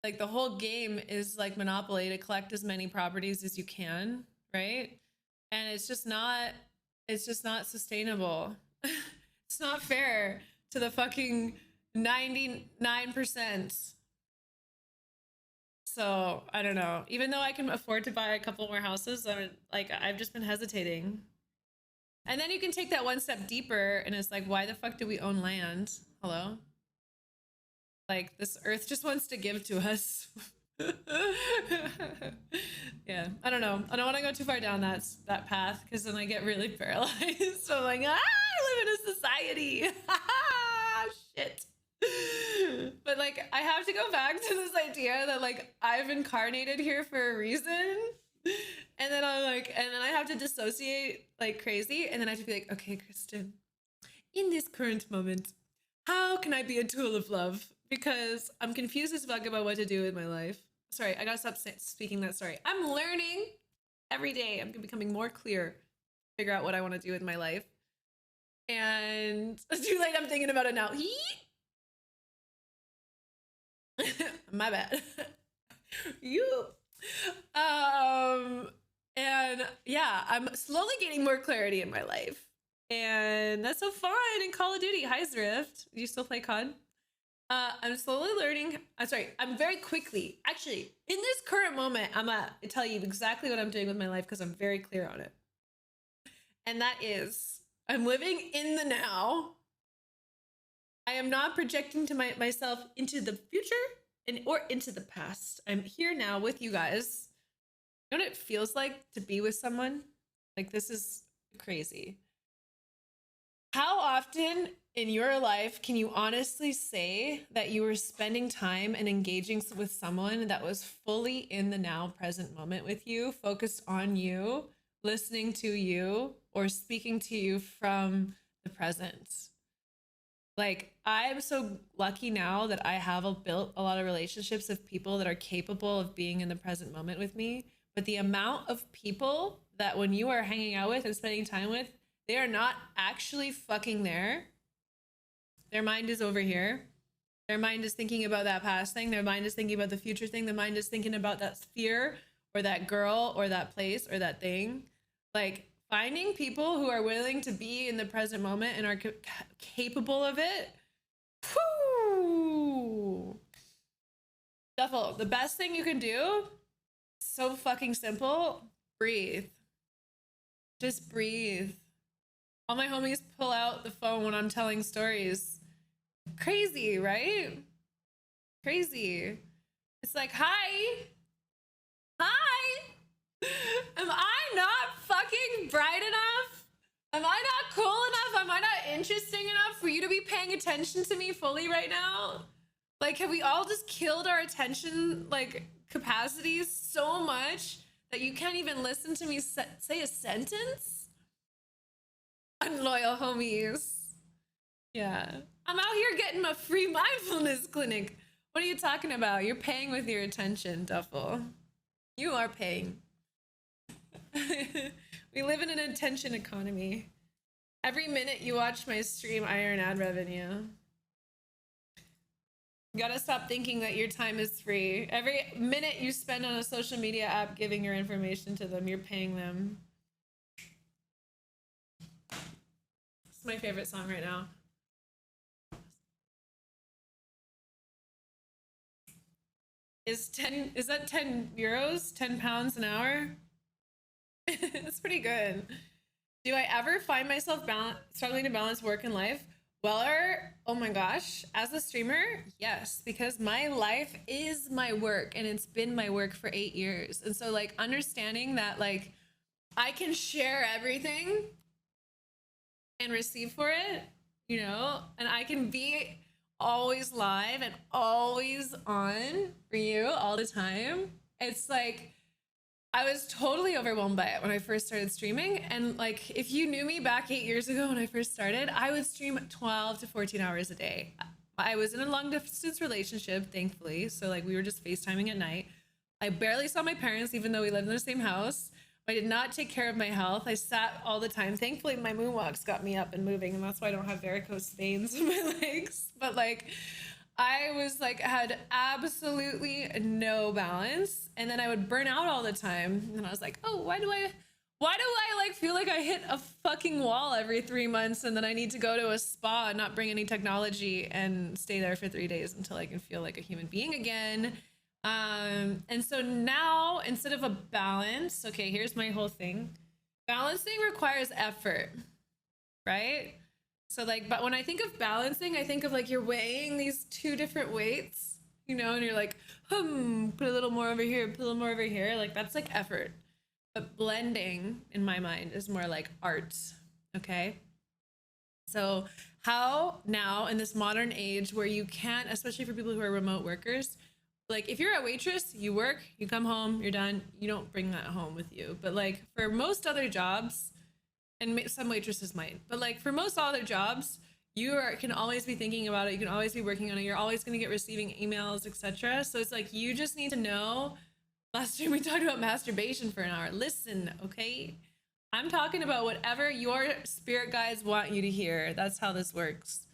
like the whole game is like Monopoly to collect as many properties as you can, right? And it's just not sustainable. It's not fair to the fucking 99%. So I don't know. Even though I can afford to buy a couple more houses, I've just been hesitating. And then you can take that one step deeper, and it's like, why the fuck do we own land? Hello? Like, this earth just wants to give to us. Yeah, I don't know. I don't want to go too far down that path, because then I get really paralyzed. So I'm like, I live in a society. Shit. But like, I have to go back to this idea that like I've incarnated here for a reason. And then I have to dissociate like crazy. And then I have to be like, okay, Kristen, in this current moment, how can I be a tool of love? Because I'm confused as fuck about what to do with my life. Sorry, I gotta stop speaking that story. I'm learning every day. I'm becoming more clear, figure out what I want to do with my life. And it's too late, I'm thinking about it now. My bad. You. And yeah, I'm slowly getting more clarity in my life. And that's so fun in Call of Duty. Hi, Zrift. Do you still play COD? I'm slowly learning. I'm very quickly, actually, in this current moment, I'm gonna tell you exactly what I'm doing with my life because I'm very clear on it. And that is, I'm living in the now. I am not projecting to myself into the future or into the past. I'm here now with you guys. You know what it feels like to be with someone? Like, this is crazy. How often in your life can you honestly say that you were spending time and engaging with someone that was fully in the now present moment with you, focused on you, listening to you, or speaking to you from the present? Like, I'm so lucky now that I have built a lot of relationships with people that are capable of being in the present moment with me. But the amount of people that when you are hanging out with and spending time with, they are not actually fucking there. Their mind is over here. Their mind is thinking about that past thing. Their mind is thinking about the future thing. Their mind is thinking about that fear or that girl or that place or that thing. Like, finding people who are willing to be in the present moment and are capable of it. Whew. Duffel, the best thing you can do, so fucking simple. Breathe. Just breathe. All my homies pull out the phone when I'm telling stories. Crazy, right? Crazy. It's like, hi. Hi. Am I not fucking bright enough? Am I not cool enough? Am I not interesting enough for you to be paying attention to me fully right now? Like, have we all just killed our attention, like, capacities so much that you can't even listen to me say a sentence? Unloyal homies. Yeah. I'm out here getting my free mindfulness clinic. What are you talking about? You're paying with your attention, Duffel. You are paying. We live in an attention economy. Every minute you watch my stream, I earn ad revenue. You gotta stop thinking that your time is free. Every minute you spend on a social media app giving your information to them, you're paying them. It's my favorite song right now. Is that 10 euros? 10 pounds an hour? That's pretty good. Do I ever find myself struggling to balance work and life? Well, oh my gosh, as a streamer, yes, because my life is my work and it's been my work for 8 years. And so like understanding that like I can share everything and receive for it, you know, and I can be always live and always on for you all the time. It's like I was totally overwhelmed by it when I first started streaming. And like, if you knew me back 8 years ago when I first started, I would stream 12 to 14 hours a day. I was in a long distance relationship, thankfully. So like we were just FaceTiming at night. I barely saw my parents, even though we lived in the same house. I did not take care of my health. I sat all the time. Thankfully, my moonwalks got me up and moving, and that's why I don't have varicose veins in my legs. But like, I was like, had absolutely no balance. And then I would burn out all the time. And I was like, oh, why do I like feel like I hit a fucking wall every 3 months and then I need to go to a spa and not bring any technology and stay there for 3 days until I can feel like a human being again. And so now instead of a balance, okay, here's my whole thing. Balancing requires effort, right? So like, but when I think of balancing, I think of like you're weighing these 2 different weights, you know, and you're like, put a little more over here, put a little more over here. Like that's like effort. But blending in my mind is more like art, okay? So how now in this modern age where you can't, especially for people who are remote workers, like if you're a waitress, you work, you come home, you're done, you don't bring that home with you. But like for most other jobs, and some waitresses might, but like for most other jobs, can always be thinking about it. You can always be working on it. You're always going to get receiving emails, etc. So it's like, you just need to know. Last time we talked about masturbation for an hour. Listen, okay? I'm talking about whatever your spirit guides want you to hear. That's how this works.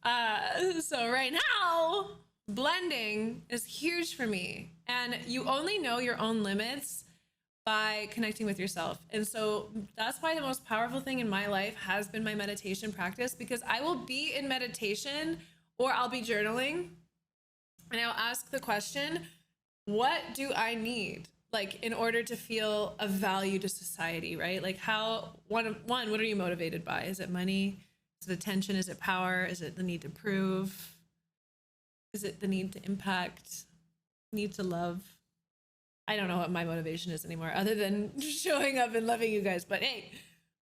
So right now, blending is huge for me. And you only know your own limits by connecting with yourself. And so that's why the most powerful thing in my life has been my meditation practice, because I will be in meditation or I'll be journaling and I'll ask the question, what do I need? Like in order to feel of value to society, right? Like one, what are you motivated by? Is it money? Is it attention? Is it power? Is it the need to prove? Is it the need to impact? Need to love? I don't know what my motivation is anymore other than showing up and loving you guys. But hey,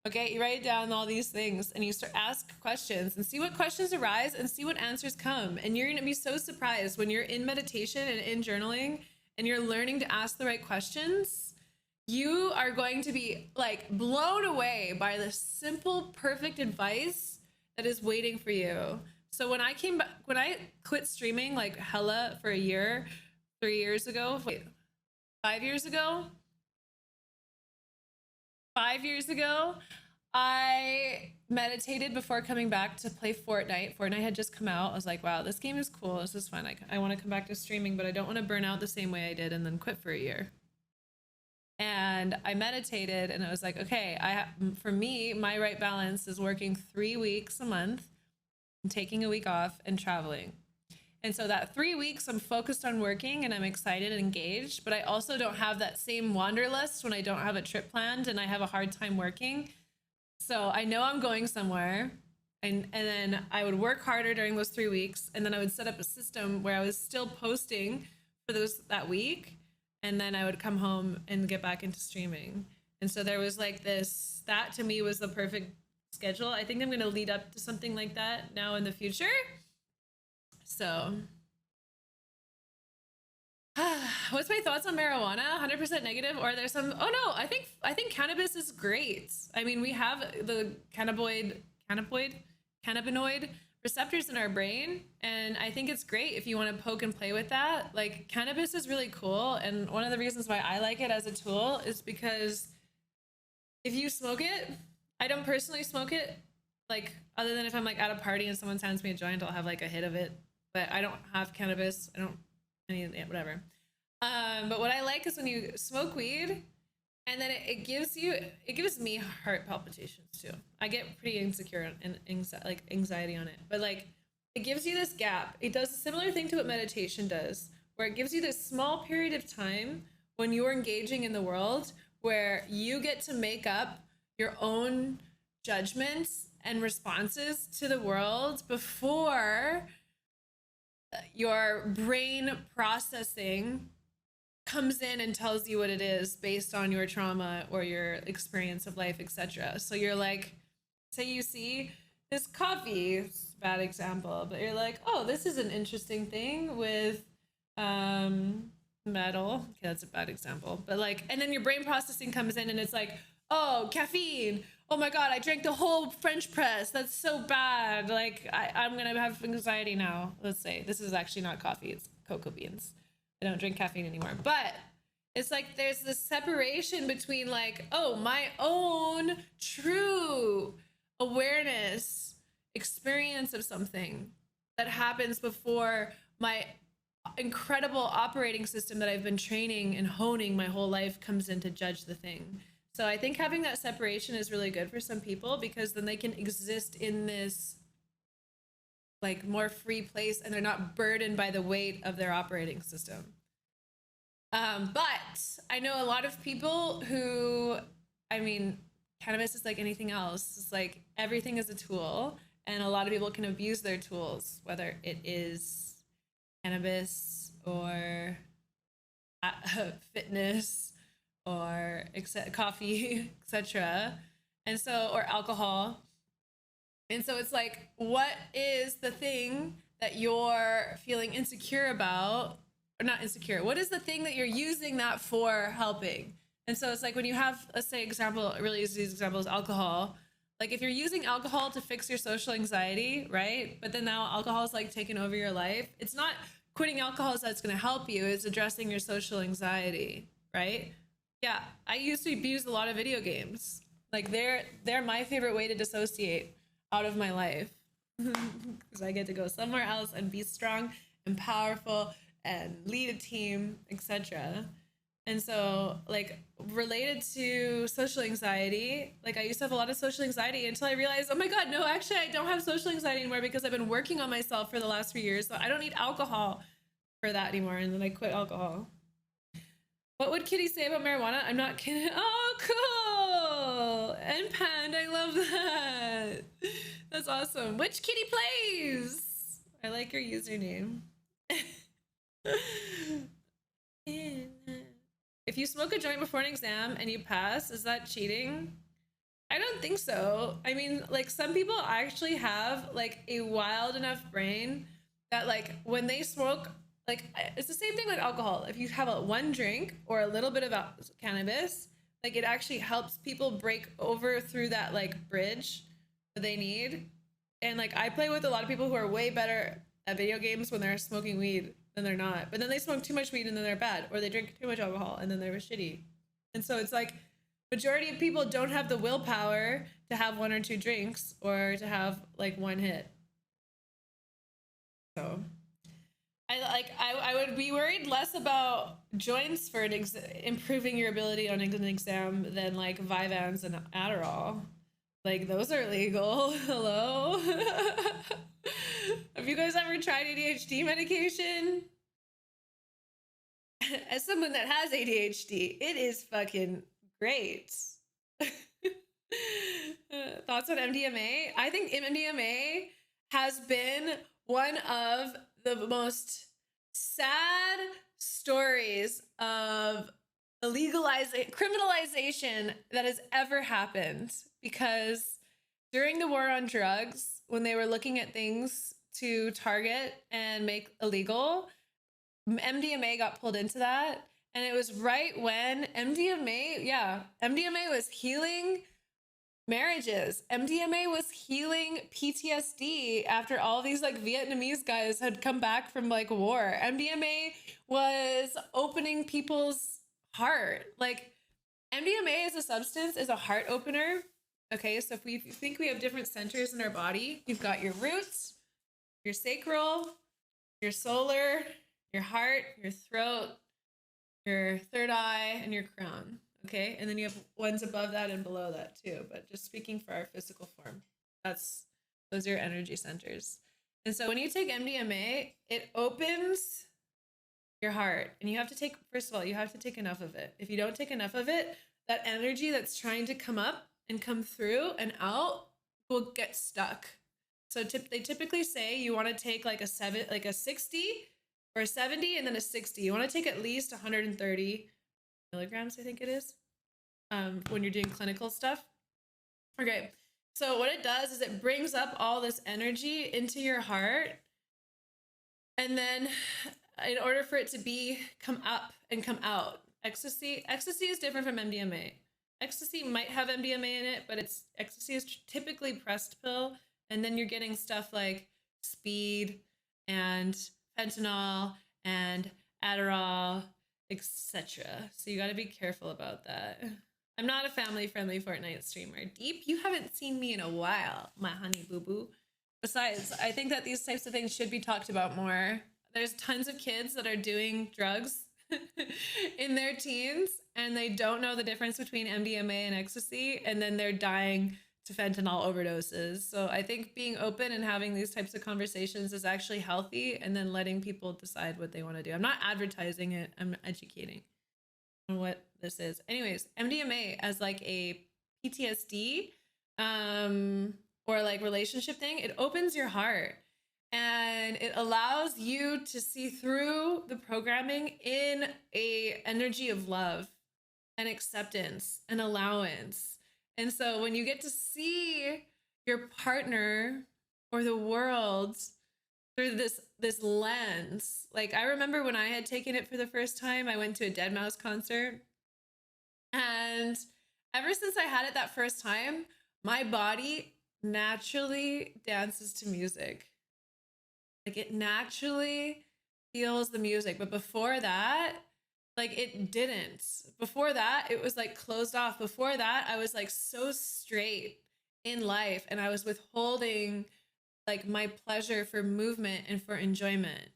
okay, you write down all these things and you start ask questions and see what questions arise and see what answers come. And you're going to be so surprised when you're in meditation and in journaling and you're learning to ask the right questions. You are going to be like blown away by the simple, perfect advice that is waiting for you. So when I came back, when I quit streaming like hella for a year, 3 years ago, 5 years ago, 5 years ago, I meditated before coming back to play Fortnite. Fortnite had just come out. I was like, wow, this game is cool. This is fun. I want to come back to streaming, but I don't want to burn out the same way I did and then quit for a year. And I meditated and I was like, okay, for me, my right balance is working 3 weeks a month, and taking a week off and traveling. And so that 3 weeks, I'm focused on working and I'm excited and engaged, but I also don't have that same wanderlust when I don't have a trip planned and I have a hard time working. So I know I'm going somewhere, and then I would work harder during those 3 weeks, and then I would set up a system where I was still posting for that week, and then I would come home and get back into streaming. And so there was like this, that to me was the perfect schedule. I think I'm going to lead up to something like that now in the future. So what's my thoughts on marijuana? 100% negative, or there's some, oh no, I think cannabis is great. I mean, we have the cannabinoid receptors in our brain, and I think it's great if you want to poke and play with that. Like, cannabis is really cool, and one of the reasons why I like it as a tool is because if you smoke it, I don't personally smoke it, like, other than if I'm like at a party and someone hands me a joint, I'll have like a hit of it, but I don't have cannabis. Whatever. But what I like is when you smoke weed, and then it gives me heart palpitations too. I get pretty insecure and anxiety on it, but like, it gives you this gap. It does a similar thing to what meditation does, where it gives you this small period of time when you're engaging in the world, where you get to make up your own judgments and responses to the world before your brain processing comes in and tells you what it is based on your trauma or your experience of life, etc. So you're like, say you see this coffee, it's a bad example, but you're like, oh, this is an interesting thing with metal. Okay, that's a bad example, but like, and then your brain processing comes in and it's like, oh, caffeine. Oh my God, I drank the whole French press. That's so bad. Like, I'm gonna have anxiety now. Let's say this is actually not coffee, it's cocoa beans. I don't drink caffeine anymore, but it's like there's this separation between like, oh, my own true awareness experience of something that happens before my incredible operating system that I've been training and honing my whole life comes in to judge the thing. So I think having that separation is really good for some people, because then they can exist in this like more free place and they're not burdened by the weight of their operating system. But I know a lot of people who, I mean, cannabis is like anything else. It's like everything is a tool, and a lot of people can abuse their tools, whether it is cannabis or fitness or coffee, etc. And so, or alcohol. And so it's like, what is the thing that you're feeling insecure about, or not insecure? What is the thing that you're using that for helping? And so it's like, when you have, let's say example, really easy example is alcohol. Like, if you're using alcohol to fix your social anxiety, right? But then now alcohol is like taking over your life. It's not quitting alcohol that's going to help you. It's addressing your social anxiety, right? Yeah, I used to abuse a lot of video games. Like, they're my favorite way to dissociate out of my life, because I get to go somewhere else and be strong and powerful and lead a team, etc. And so, like, related to social anxiety, like, I used to have a lot of social anxiety until I realized, oh my God, no, actually I don't have social anxiety anymore, because I've been working on myself for the last 3 years, so I don't need alcohol for that anymore. And then I quit alcohol. What would Kitty say about marijuana? I'm not kidding. Oh, cool. And Pand, I love that. That's awesome. Which Kitty plays? I like your username. If you smoke a joint before an exam and you pass, is that cheating? I don't think so. I mean, like, some people actually have like a wild enough brain that, like, when they smoke, like, it's the same thing with alcohol. If you have one drink or a little bit of cannabis, like, it actually helps people break over through that like bridge that they need. And like, I play with a lot of people who are way better at video games when they're smoking weed than they're not. But then they smoke too much weed and then they're bad, or they drink too much alcohol and then they're shitty. And so it's like, majority of people don't have the willpower to have 1 or 2 drinks or to have like one hit. So I would be worried less about joints for improving your ability on an exam than like Vyvanse and Adderall. Like, those are legal. Hello? Have you guys ever tried ADHD medication? As someone that has ADHD, it is fucking great. Thoughts on MDMA? I think MDMA has been one of the most sad stories of criminalization that has ever happened, because during the war on drugs, when they were looking at things to target and make illegal, MDMA got pulled into that. And it was right when MDMA was healing marriages. MDMA was healing PTSD after all these like Vietnamese guys had come back from like war. MDMA was opening people's heart. Like, MDMA as a substance is a heart opener. Okay, so if we think we have different centers in our body, you've got your roots, your sacral, your solar, your heart, your throat, your third eye, and your crown. Okay, and then you have ones above that and below that too. But just speaking for our physical form, those are your energy centers. And so when you take MDMA, it opens your heart, and you have to take, first of all, you have to take enough of it. If you don't take enough of it, that energy that's trying to come up and come through and out will get stuck. So they typically say you want to take like a 60 or a 70 and then a 60. You want to take at least 130 milligrams, I think it is, when you're doing clinical stuff. Okay, so what it does is it brings up all this energy into your heart, and then in order for it to come up and come out, ecstasy is different from MDMA. Ecstasy might have MDMA in it, but ecstasy is typically pressed pill, and then you're getting stuff like speed and fentanyl and Adderall, etc. So you got to be careful about that. I'm not a family-friendly Fortnite streamer. Deep, you haven't seen me in a while, my honey boo-boo. Besides, I think that these types of things should be talked about more. There's tons of kids that are doing drugs in their teens, and they don't know the difference between MDMA and ecstasy, and then they're dying to fentanyl overdoses. So I think being open and having these types of conversations is actually healthy, and then letting people decide what they want to do. I'm not advertising it, I'm educating on what this is. Anyways, MDMA as like a PTSD or like relationship thing, it opens your heart. And it allows you to see through the programming in a energy of love and acceptance and allowance. And so when you get to see your partner or the world through this lens, like I remember when I had taken it for the first time, I went to a Deadmau5 concert. And ever since I had it that first time, my body naturally dances to music. Like, it naturally feels the music. But before that, like, it didn't. Before that, it was like closed off. Before that, I was like so straight in life, and I was withholding like my pleasure for movement and for enjoyment.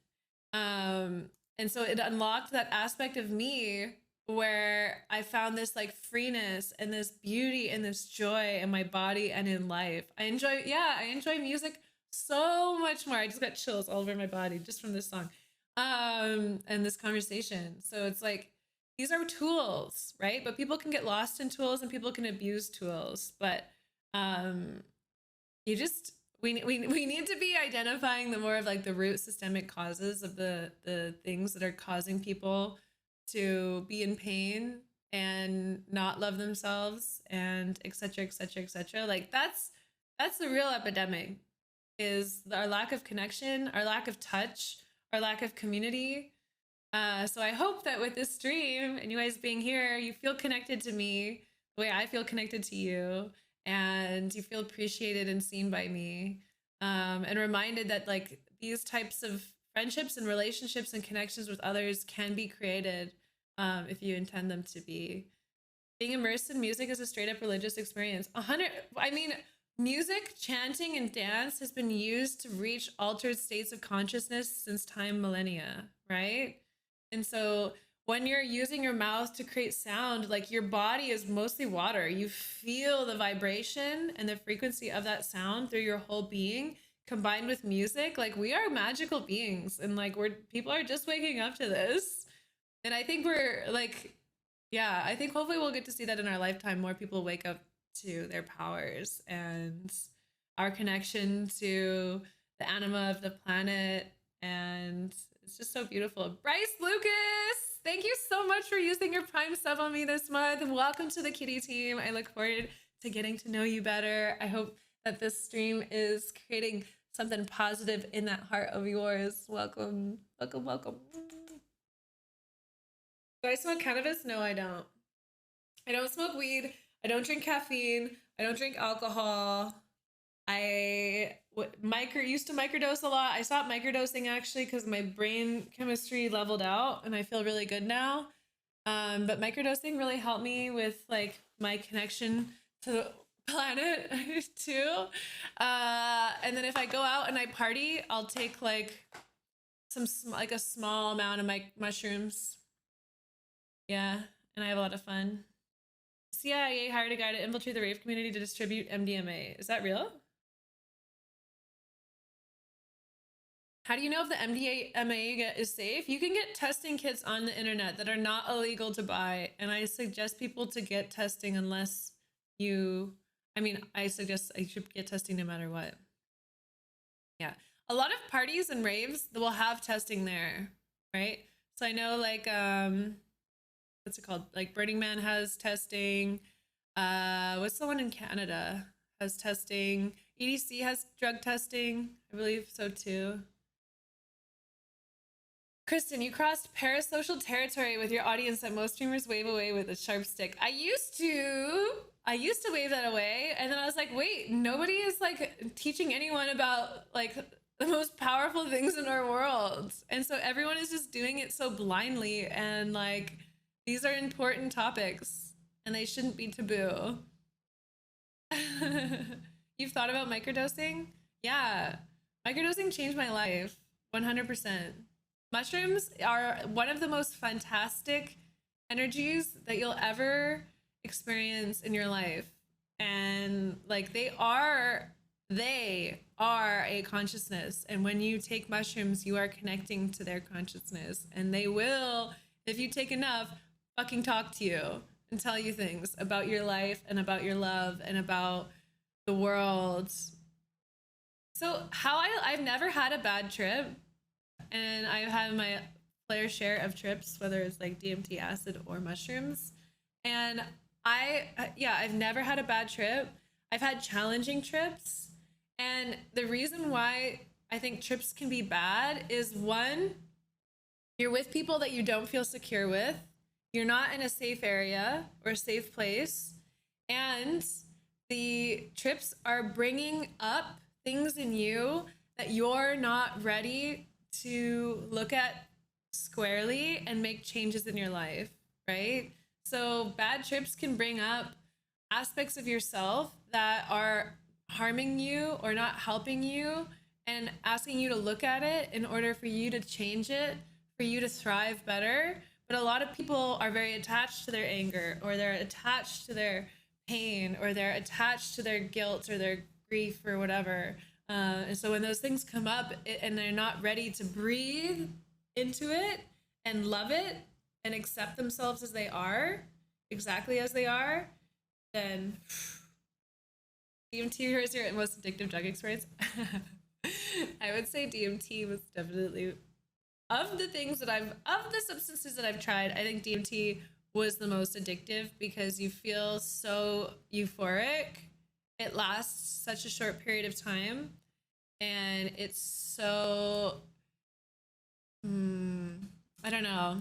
And so it unlocked that aspect of me where I found this like freeness and this beauty and this joy in my body and in life. I enjoy music so much more. I just got chills all over my body just from this song and this conversation. So it's like, these are tools, right? But people can get lost in tools and people can abuse tools. But we need to be identifying the more of like the root systemic causes of the things that are causing people to be in pain and not love themselves, and etc, etc, etc. Like that's the real epidemic, is our lack of connection, our lack of touch, our lack of community. So I hope that with this stream and you guys being here, you feel connected to me the way I feel connected to you, and you feel appreciated and seen by me, and reminded that like these types of friendships and relationships and connections with others can be created if you intend them to be. Being immersed in music is a straight up religious experience. Music, chanting, and dance has been used to reach altered states of consciousness since time millennia, right? And so when you're using your mouth to create sound, like your body is mostly water. You feel the vibration and the frequency of that sound through your whole being combined with music. Like we are magical beings, and like people are just waking up to this. And I think we're like, yeah, I think hopefully we'll get to see that in our lifetime. More people wake up to their powers and our connection to the anima of the planet. And it's just so beautiful. Bryce Lucas, thank you so much for using your Prime sub on me this month. Welcome to the Kitty team. I look forward to getting to know you better. I hope that this stream is creating something positive in that heart of yours. Welcome, welcome, welcome. Do I smoke cannabis? No, I don't. I don't smoke weed. I don't drink caffeine. I don't drink alcohol. I used to microdose a lot. I stopped microdosing actually because my brain chemistry leveled out and I feel really good now. But microdosing really helped me with like my connection to the planet too. And then if I go out and I party, I'll take like a small amount of my mushrooms. Yeah, and I have a lot of fun. CIA hired a guy to infiltrate the rave community to distribute MDMA. Is that real? How do you know if the MDMA you get is safe? You can get testing kits on the internet that are not illegal to buy. And I suggest people to get testing unless I suggest I should get testing no matter what. Yeah. A lot of parties and raves will have testing there, right? So I know like, what's it called? Like Burning Man has testing. What's the one in Canada has testing? EDC has drug testing. I believe so too. Kristen, you crossed parasocial territory with your audience that most streamers wave away with a sharp stick. I used to wave that away, and then I was like, wait, nobody is like teaching anyone about like the most powerful things in our world. And so everyone is just doing it so blindly, and like these are important topics and they shouldn't be taboo. You've thought about microdosing? Yeah, microdosing changed my life 100%. Mushrooms are one of the most fantastic energies that you'll ever experience in your life. And like they are a consciousness. And when you take mushrooms, you are connecting to their consciousness. And they will, if you take enough, fucking talk to you and tell you things about your life and about your love and about the world. So I've never had a bad trip. And I've had my fair share of trips, whether it's like DMT, acid, or mushrooms. And I've never had a bad trip. I've had challenging trips. And the reason why I think trips can be bad is one, you're with people that you don't feel secure with. You're not in a safe area or a safe place. And the trips are bringing up things in you that you're not ready to look at squarely and make changes in your life, right? So bad trips can bring up aspects of yourself that are harming you or not helping you, and asking you to look at it in order for you to change it, for you to thrive better. But a lot of people are very attached to their anger, or they're attached to their pain, or they're attached to their guilt or their grief or whatever. And so when those things come up and they're not ready to breathe into it and love it and accept themselves as they are, exactly as they are, then DMT was your most addictive drug experience. I would say DMT was definitely, of the substances that I've tried, I think DMT was the most addictive because you feel so euphoric. It lasts such a short period of time, and it's so, I don't know.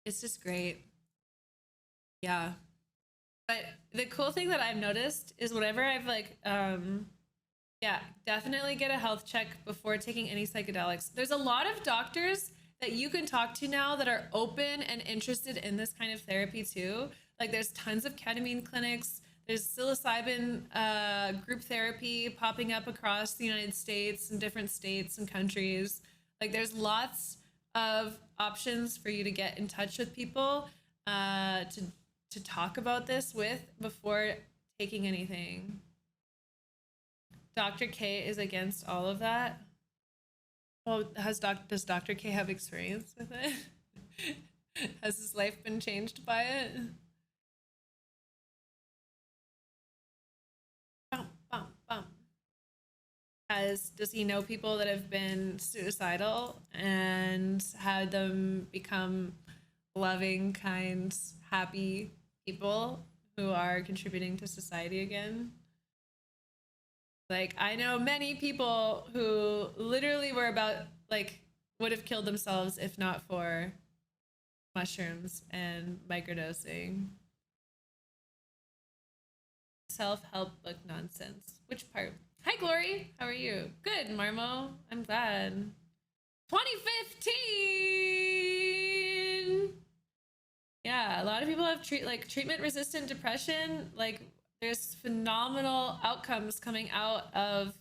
It's just great. Yeah. But the cool thing that I've noticed is whenever I've like, definitely get a health check before taking any psychedelics. There's a lot of doctors that you can talk to now that are open and interested in this kind of therapy too. Like there's tons of ketamine clinics. There's psilocybin group therapy popping up across the United States and different states and countries. Like there's lots of options for you to get in touch with people to talk about this with before taking anything. Dr. K is against all of that. Well, does Dr. K have experience with it? Has his life been changed by it? Bum, bum, bum. Does he know people that have been suicidal and had them become loving, kind, happy people who are contributing to society again? Like, I know many people who literally were about, like, would have killed themselves if not for mushrooms and microdosing. Self-help book nonsense. Which part? Hi, Glory. How are you? Good, Marmo. I'm glad. 2015. Yeah, a lot of people have treatment-resistant depression. Like, there's phenomenal outcomes coming out of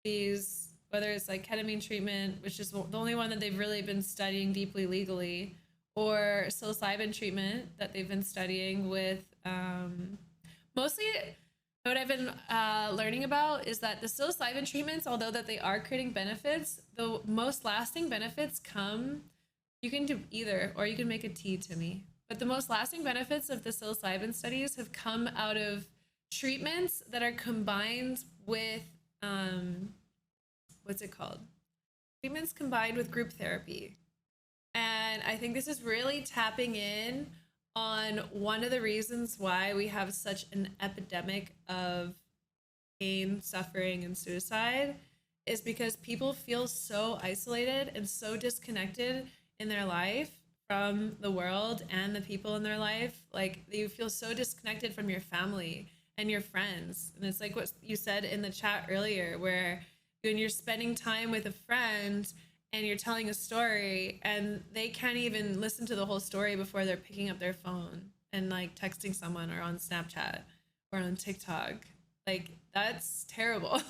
these, whether it's like ketamine treatment, which is the only one that they've really been studying deeply legally, or psilocybin treatment that they've been studying with mostly. What I've been learning about is that the psilocybin treatments, although that they are creating benefits, the most lasting benefits come, you can do either, or you can make a tea to me. But the most lasting benefits of the psilocybin studies have come out of treatments that are combined with, what's it called? Treatments combined with group therapy. And I think this is really tapping in on one of the reasons why we have such an epidemic of pain, suffering, and suicide is because people feel so isolated and so disconnected in their life from the world and the people in their life. Like, you feel so disconnected from your family and your friends. And it's like what you said in the chat earlier, where when you're spending time with a friend and you're telling a story and they can't even listen to the whole story before they're picking up their phone and like texting someone or on Snapchat or on TikTok. Like, that's terrible.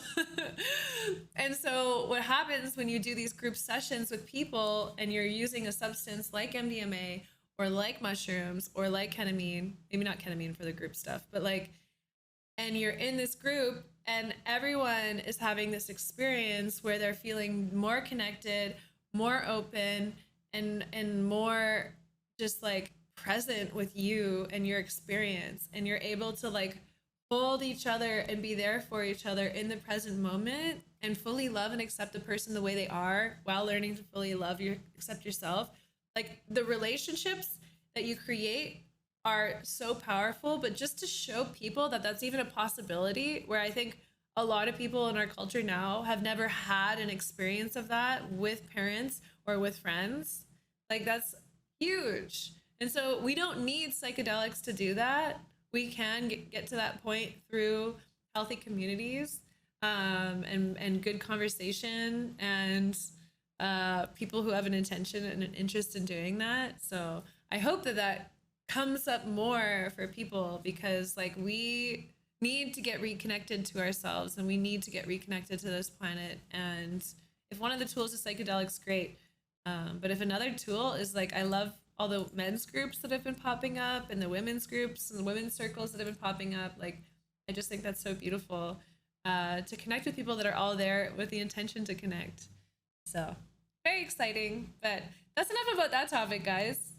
And so what happens when you do these group sessions with people and you're using a substance like MDMA or like mushrooms or like ketamine, maybe not ketamine for the group stuff, but like, and you're in this group and everyone is having this experience where they're feeling more connected, more open, and more just like present with you and your experience. And you're able to like hold each other and be there for each other in the present moment and fully love and accept the person the way they are while learning to fully accept yourself. Like, the relationships that you create are so powerful, but just to show people that that's even a possibility, where I think a lot of people in our culture now have never had an experience of that with parents or with friends. Like, that's huge. And so we don't need psychedelics to do that. We can get to that point through healthy communities and good conversation and people who have an intention and an interest in doing that. So I hope that that comes up more for people, because like, we need to get reconnected to ourselves and we need to get reconnected to this planet. And if one of the tools is psychedelics, great. But if another tool is like, I love all the men's groups that have been popping up and the women's groups and the women's circles that have been popping up. Like, I just think that's so beautiful to connect with people that are all there with the intention to connect. So very exciting, but that's enough about that topic, guys,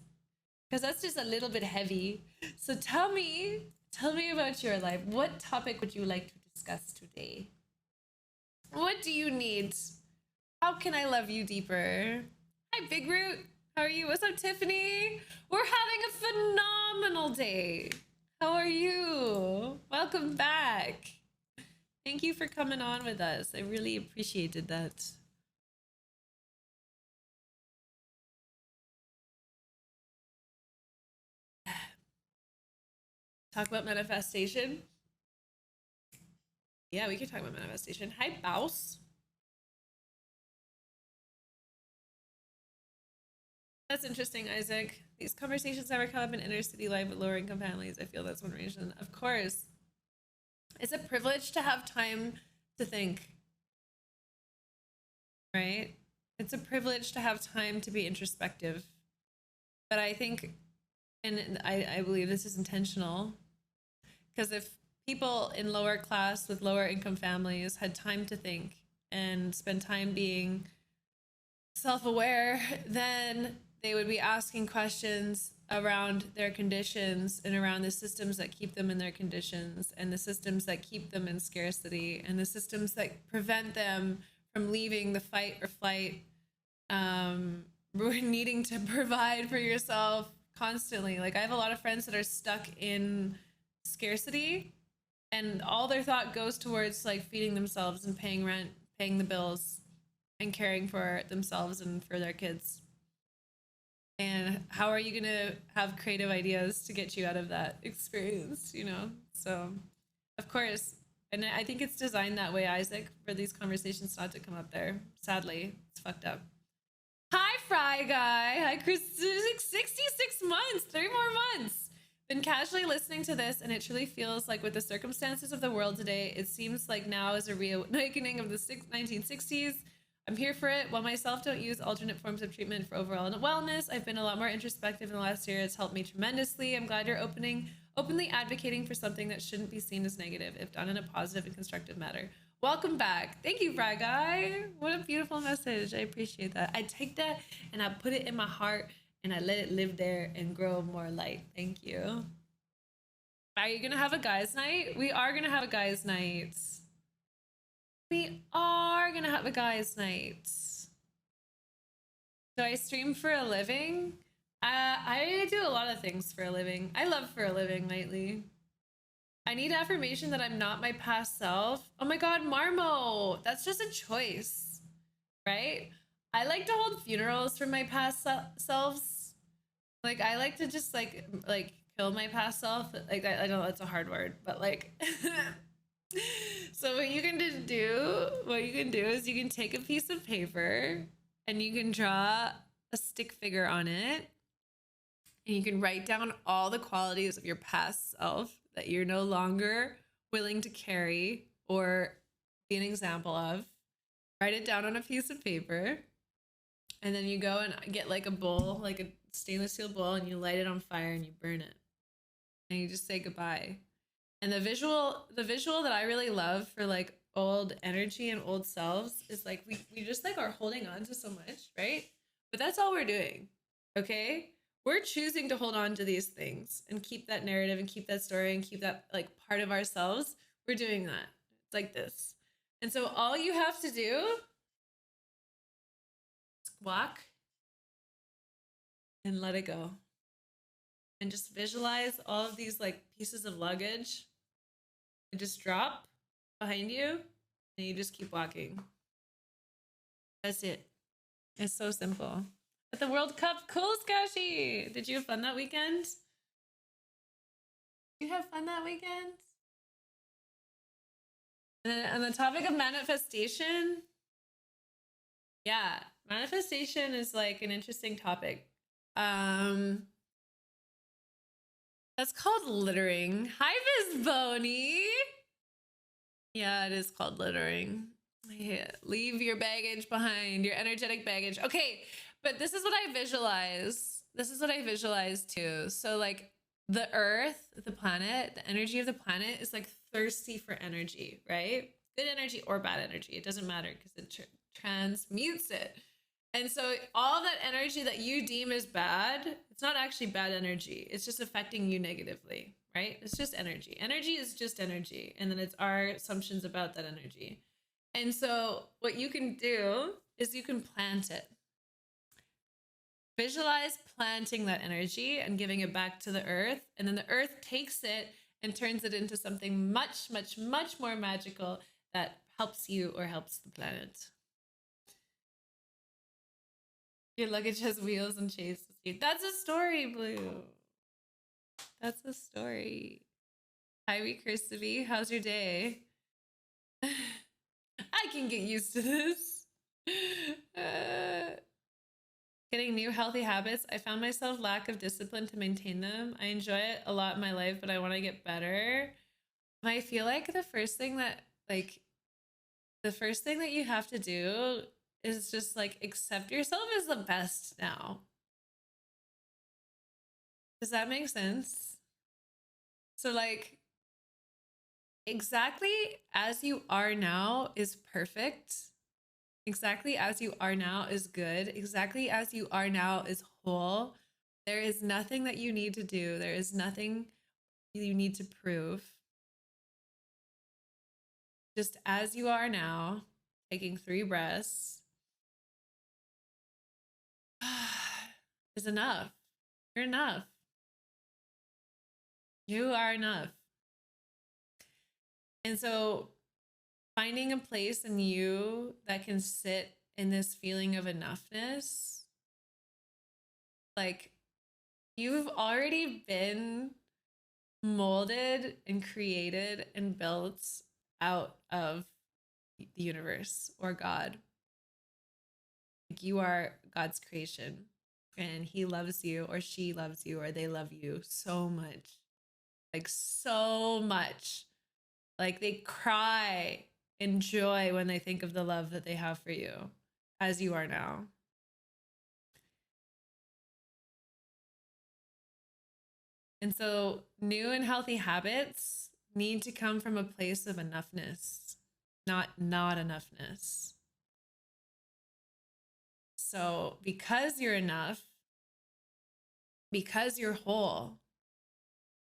because that's just a little bit heavy. So tell me about your life. What topic would you like to discuss today? What do you need? How can I love you deeper? Hi, Big Root. How are you? What's up, Tiffany? We're having a phenomenal day. How are you? Welcome back. Thank you for coming on with us. I really appreciated that. Talk about manifestation. Yeah, we can talk about manifestation. Hi, Bouse. That's interesting, Isaac. These conversations never come up in inner city life with lower income families. I feel that's one reason. Of course. It's a privilege to have time to think. Right? It's a privilege to have time to be introspective. But I think, and I believe this is intentional, because if people in lower class with lower income families had time to think and spend time being self-aware, then they would be asking questions around their conditions and around the systems that keep them in their conditions and the systems that keep them in scarcity and the systems that prevent them from leaving the fight or flight, needing to provide for yourself constantly. Like, I have a lot of friends that are stuck in scarcity and all their thought goes towards like feeding themselves and paying rent, paying the bills, and caring for themselves and for their kids. And how are you gonna have creative ideas to get you out of that experience, you know? So, of course, and I think it's designed that way, Isaac, for these conversations not to come up there. Sadly, it's fucked up. Hi, Fry Guy. Hi, Chris. 66 months, 3 more months. Been casually listening to this, and it truly feels like with the circumstances of the world today, it seems like now is a reawakening of the 1960s. I'm here for it. While myself don't use alternate forms of treatment for overall wellness, I've been a lot more introspective in the last year. It's helped me tremendously. I'm glad you're openly advocating for something that shouldn't be seen as negative if done in a positive and constructive manner. Welcome back. Thank you, Fry Guy. What a beautiful message. I appreciate that. I take that and I put it in my heart and I let it live there and grow more light. Thank you. Are you gonna have a guys' night? We are gonna have a guys' night. We are gonna have a guys' night. Do I stream for a living? I do a lot of things for a living. I love for a living lately. I need affirmation that I'm not my past self. Oh my God, Marmo, that's just a choice, right? I like to hold funerals for my past selves. Like, I like to just like kill my past self. Like, I know that's a hard word, but like, so what you can do is you can take a piece of paper and you can draw a stick figure on it. And you can write down all the qualities of your past self that you're no longer willing to carry or be an example of. Write it down on a piece of paper. And then you go and get like a bowl, like a stainless steel bowl, and you light it on fire and you burn it. And you just say goodbye. And the visual that I really love for like old energy and old selves is like we just like are holding on to so much, right? But that's all we're doing. Okay? We're choosing to hold on to these things and keep that narrative and keep that story and keep that like part of ourselves. We're doing that. It's like this. And so all you have to do is walk and let it go. And just visualize all of these like pieces of luggage and just drop behind you and you just keep walking. That's it. It's so simple. At the World Cup, cool, Skashi. Did you have fun that weekend? Did you have fun that weekend? And on the topic of manifestation, yeah, manifestation is like an interesting topic. That's called littering. Hi, Miss Boney. Yeah, it is called littering. Yeah, leave your baggage behind, your energetic baggage. Okay. But this is what I visualize. This is what I visualize too. So like the earth, the planet, the energy of the planet is like thirsty for energy, right? Good energy or bad energy. It doesn't matter because it transmutes it. And so all that energy that you deem as bad, it's not actually bad energy. It's just affecting you negatively, right? It's just energy. Energy is just energy. And then it's our assumptions about that energy. And so what you can do is you can plant it. Visualize planting that energy and giving it back to the earth. And then the earth takes it and turns it into something much, much, much more magical that helps you or helps the planet. Your luggage has wheels and chases you. That's a story, Blue. That's a story. Hi, Recursivity. How's your day? I can get used to this. Getting new healthy habits. I found myself lack of discipline to maintain them. I enjoy it a lot in my life, but I want to get better. I feel like the first thing that you have to do is just like accept yourself as the best now. Does that make sense? So like exactly as you are now is perfect. Exactly as you are now is good. Exactly as you are now is whole. There is nothing that you need to do. There is nothing you need to prove. Just as you are now, taking 3 breaths is enough. You're enough. You are enough. And so finding a place in you that can sit in this feeling of enoughness, like you've already been molded and created and built out of the universe or God. Like you are God's creation and he loves you or she loves you or they love you so much. Like so much. Like they cry in joy when they think of the love that they have for you as you are now. And so new and healthy habits need to come from a place of enoughness, not enoughness. So because you're enough, because you're whole,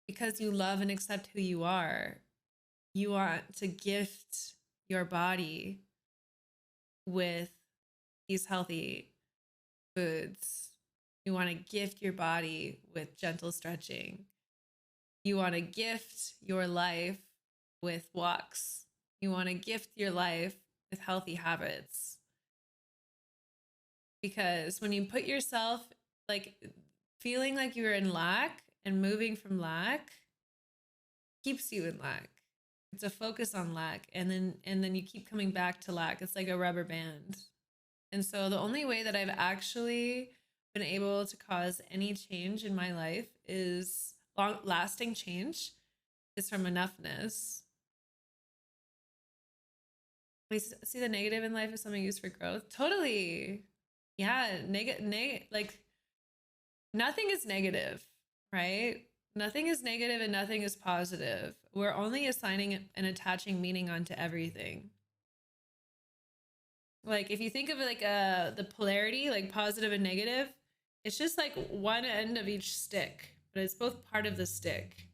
because you love and accept who you want to gift your body with these healthy foods. You want to gift your body with gentle stretching. You want to gift your life with walks. You want to gift your life with healthy habits. Because when you put yourself like feeling like you're in lack and moving from lack keeps you in lack. It's a focus on lack and then you keep coming back to lack. It's like a rubber band. And so the only way that I've actually been able to cause any change in my life is lasting change is from enoughness. We see the negative in life as something used for growth. Totally. Yeah. Like nothing is negative, right? Nothing is negative and nothing is positive. We're only assigning and attaching meaning onto everything. Like if you think of it like the polarity, like positive and negative, it's just like one end of each stick, but it's both part of the stick.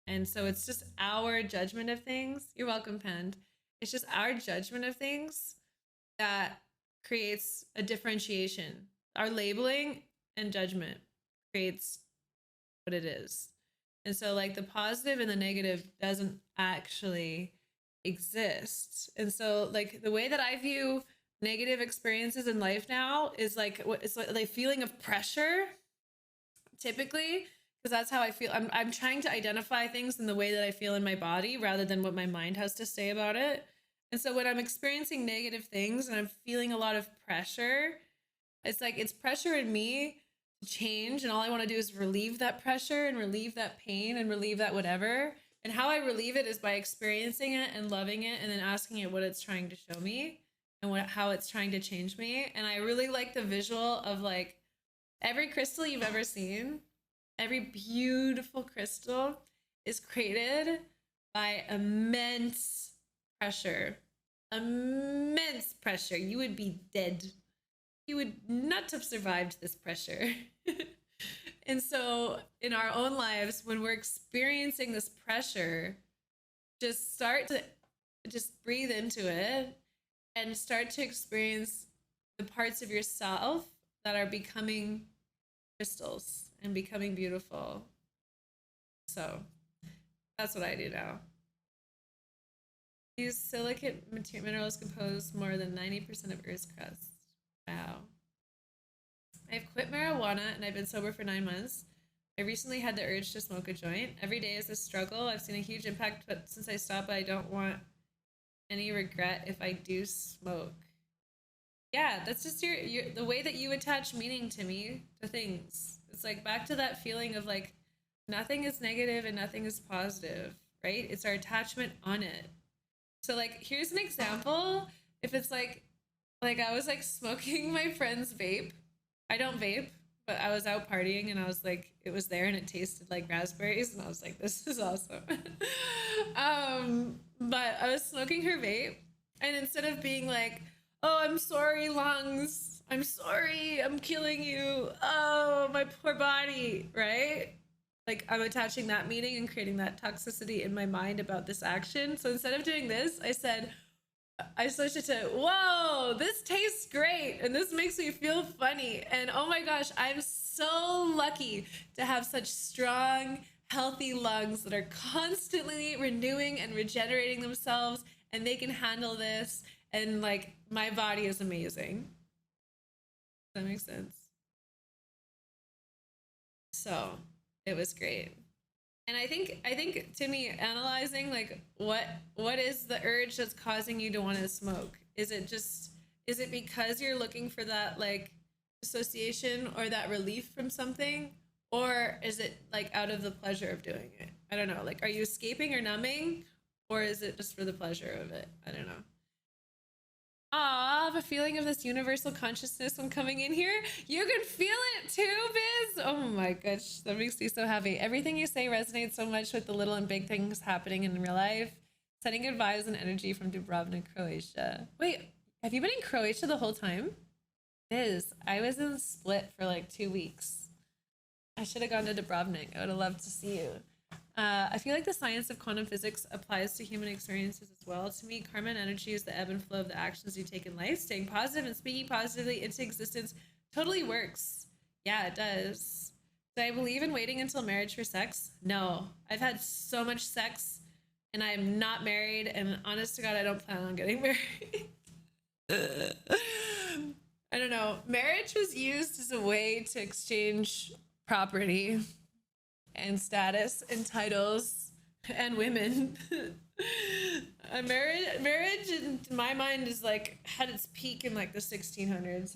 And so it's just our judgment of things. You're welcome, Pend. It's just our judgment of things that creates a differentiation. Our labeling and judgment creates what it is. And so like the positive and the negative doesn't actually exist. And so like the way that I view negative experiences in life now is like it's like a feeling of pressure typically, because that's how I feel. I'm trying to identify things in the way that I feel in my body rather than what my mind has to say about it. And so when I'm experiencing negative things and I'm feeling a lot of pressure, it's like it's pressure in me to change, and all I want to do is relieve that pressure and relieve that pain and relieve that whatever. And how I relieve it is by experiencing it and loving it and then asking it what it's trying to show me and how it's trying to change me. And I really like the visual of like every crystal you've ever seen, every beautiful crystal is created by immense pressure. Immense pressure. You would be dead. You would not have survived this pressure. And so in our own lives, when we're experiencing this pressure, just start to just breathe into it and start to experience the parts of yourself that are becoming crystals and becoming beautiful. So that's what I do now. These silicate minerals compose more than 90% of Earth's crust. Wow. I've quit marijuana and I've been sober for 9 months. I recently had the urge to smoke a joint. Every day is a struggle. I've seen a huge impact, but since I stopped, I don't want any regret if I do smoke. Yeah, that's just the way that you attach meaning to things. It's like back to that feeling of like nothing is negative and nothing is positive, right? It's our attachment on it. So like here's an example. If it's like Like I was like smoking my friend's vape. I don't vape, but I was out partying and I was like, it was there and it tasted like raspberries and I was like, this is awesome. But I was smoking her vape and instead of being like, oh, I'm sorry, lungs, I'm sorry, I'm killing you, oh, my poor body, right? Like I'm attaching that meaning and creating that toxicity in my mind about this action. So instead of doing this, I switched it to, whoa, this tastes great and this makes me feel funny. And oh my gosh, I'm so lucky to have such strong, healthy lungs that are constantly renewing and regenerating themselves and they can handle this. And like my body is amazing. Does that make sense? So it was great. And I think to me, analyzing like what is the urge that's causing you to want to smoke? Is it because you're looking for that like association or that relief from something? Or is it like out of the pleasure of doing it? I don't know. Like, are you escaping or numbing? Or is it just for the pleasure of it? I don't know. I have a feeling of this universal consciousness when coming in here. You can feel it too, Biz. Oh my gosh, that makes me so happy. Everything you say resonates so much with the little and big things happening in real life. Sending good vibes and energy from Dubrovnik, Croatia. Wait, have you been in Croatia the whole time? Biz, I was in Split for like 2 weeks. I should have gone to Dubrovnik. I would have loved to see you. I feel like the science of quantum physics applies to human experiences as well. To me, karma and energy is the ebb and flow of the actions you take in life. Staying positive and speaking positively into existence totally works. Yeah, it does. Do I believe in waiting until marriage for sex? No. I've had so much sex and I am not married, and honest to God, I don't plan on getting married. I don't know. Marriage was used as a way to exchange property and status and titles and women. Marriage in my mind is like had its peak in like the 1600s.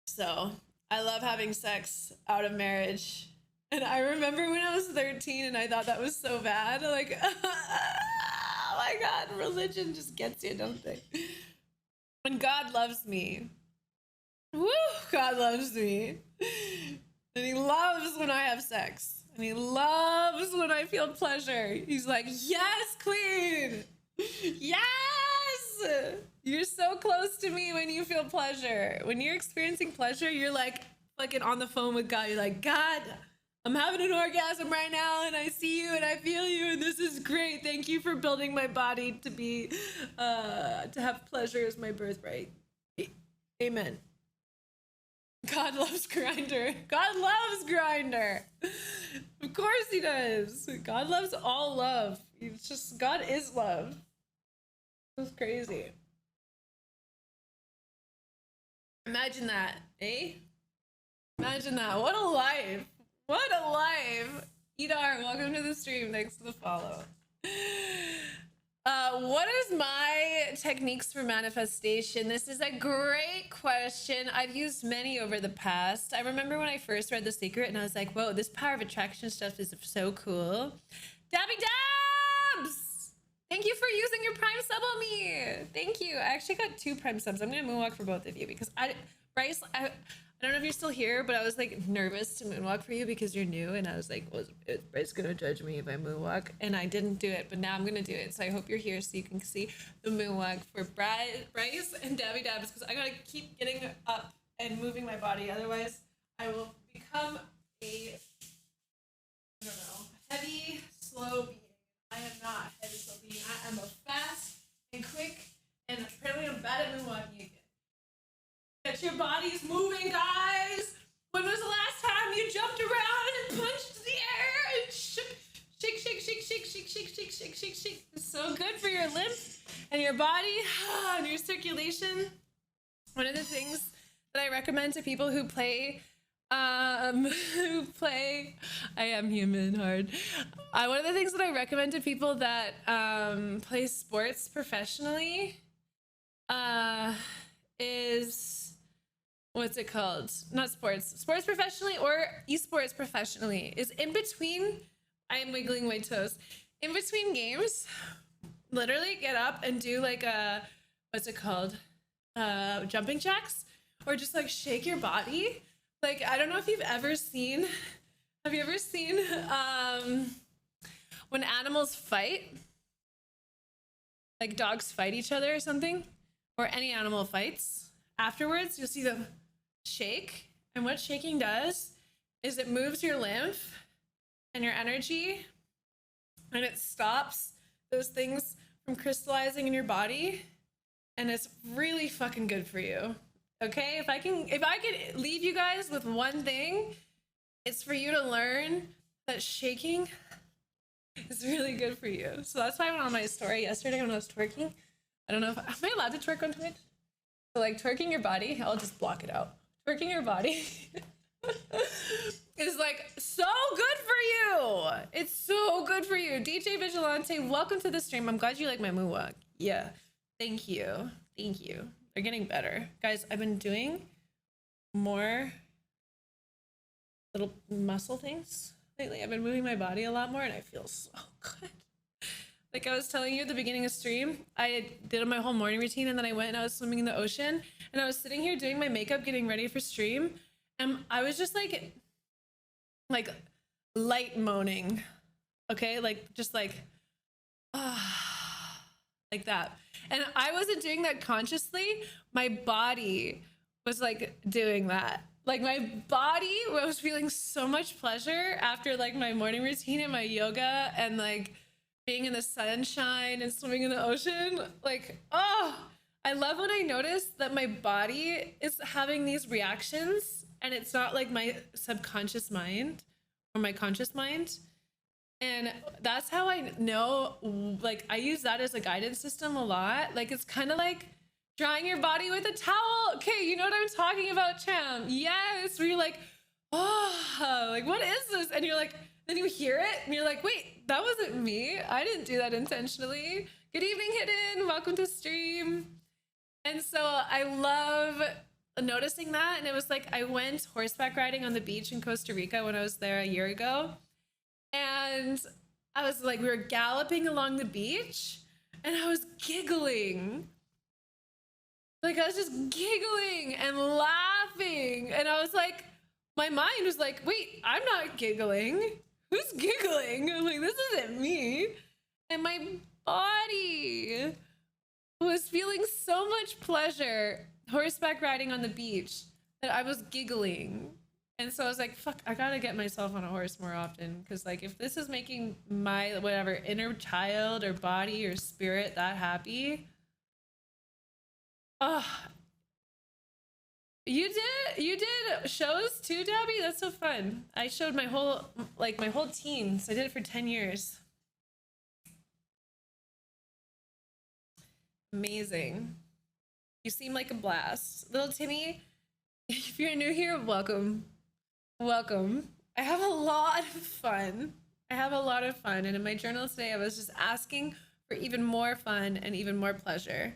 So I love having sex out of marriage. And I remember when I was 13 and I thought that was so bad. Like, oh my God, religion just gets you, don't they? When God loves me. Woo! God loves me. And he loves when I have sex. And he loves when I feel pleasure. He's like, yes, queen! Yes! You're so close to me when you feel pleasure. When you're experiencing pleasure, you're like fucking on the phone with God. You're like, God, I'm having an orgasm right now and I see you and I feel you and this is great. Thank you for building my body to be, to have pleasure as my birthright. Amen. God loves Grindr. God loves Grindr. Of course he does. God loves all love. It's just, God is love. It's crazy. Imagine that, eh? Imagine that. What a life. What a life. Idar, welcome to the stream. Thanks for the follow. What is my techniques for manifestation? This is a great question. I've used many over the past. I remember when I first read The Secret and I was like, whoa, this power of attraction stuff is so cool. Dabby Dabs! Thank you for using your Prime sub on me. Thank you. I actually got 2 Prime subs. I'm going to moonwalk for both of you because Bryce, I don't know if you're still here, but I was like nervous to moonwalk for you because you're new. And I was like, well, is Bryce going to judge me if I moonwalk? And I didn't do it, but now I'm going to do it. So I hope you're here so you can see the moonwalk for Bryce and Dabby Dabs because I got to keep getting up and moving my body. Otherwise, I will become a, I don't know, heavy, slow being. I am not a heavy, slow being. I am a fast and quick, and apparently I'm bad at moonwalking again. Get your bodies moving, guys. When was the last time you jumped around and punched the air and shook, shake, shake, shake, shake, shake, shake, shake, shake, shake, shake? It's so good for your lymph and your body and your circulation. One of the things that I recommend to people who play, I am human hard. One of the things that I recommend to people that play sports professionally is, what's it called? Not sports. Sports professionally or esports professionally is in between. I am wiggling my toes. In between games, literally get up and do like a, what's it called? Jumping jacks, or just like shake your body. Like, I don't know if you've ever seen, have you ever seen when animals fight? Like dogs fight each other or something, or any animal fights. Afterwards, you'll see them shake. And what shaking does is it moves your lymph and your energy, and it stops those things from crystallizing in your body. And it's really fucking good for you. Okay, if I could leave you guys with one thing, it's for you to learn that shaking is really good for you. So that's why I went on my story yesterday when I was twerking. I don't know if am I allowed to twerk on Twitch? So like twerking your body, I'll just block it out. Twerking your body is like so good for you. It's so good for you. DJ Vigilante, welcome to the stream. I'm glad you like my moonwalk. Yeah, thank you. Thank you. They're getting better. Guys, I've been doing more little muscle things lately. I've been moving my body a lot more and I feel so good. Like I was telling you at the beginning of stream, I did my whole morning routine and then I went and I was swimming in the ocean and I was sitting here doing my makeup, getting ready for stream. And I was just like light moaning. Okay. Like just like, like that. And I wasn't doing that consciously. My body was like doing that. Like my body was feeling so much pleasure after like my morning routine and my yoga and like being in the sunshine and swimming in the ocean. Like, oh, I love when I notice that my body is having these reactions and it's not like my subconscious mind or my conscious mind. And that's how I know, like, I use that as a guidance system a lot. Like, it's kind of like drying your body with a towel. Okay, you know what I'm talking about, Cham? Yes, where you're like, oh, like, what is this? And you're like, then you hear it and you're like, wait, that wasn't me. I didn't do that intentionally. Good evening, Hidden. Welcome to stream. And so I love noticing that. And it was like, I went horseback riding on the beach in Costa Rica when I was there a year ago. And I was like, we were galloping along the beach and I was giggling. Like I was just giggling and laughing. And I was like, my mind was like, wait, I'm not giggling. Who's giggling? I'm like, this isn't me. And my body was feeling so much pleasure horseback riding on the beach that I was giggling. And so I was like, fuck, I gotta get myself on a horse more often. Because like, if this is making my whatever inner child or body or spirit that happy, oh, you did shows too, Debbie? That's so fun. I showed my whole teens. I did it for 10 years. Amazing. You seem like a blast. Little Timmy, if you're new here, welcome. Welcome. I have a lot of fun. And in my journal today, I was just asking for even more fun and even more pleasure.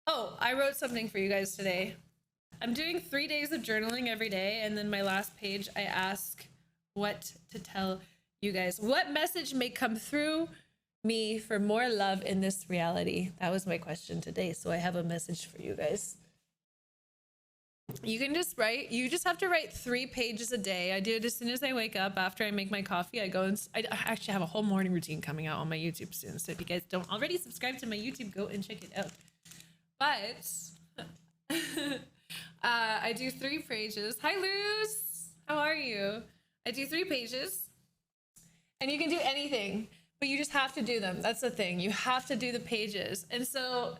Oh, I wrote something for you guys today. I'm doing 3 days of journaling every day. And then my last page, I ask what to tell you guys. What message may come through me for more love in this reality? That was my question today. So I have a message for you guys. You can just write, you just have to write 3 pages a day. I do it as soon as I wake up. After I make my coffee, I go and I actually have a whole morning routine coming out on my YouTube soon. So if you guys don't already subscribe to my YouTube, go and check it out. But I do 3 pages. Hi, Luz. How are you? I do 3 pages and you can do anything, but you just have to do them. That's the thing. You have to do the pages. And so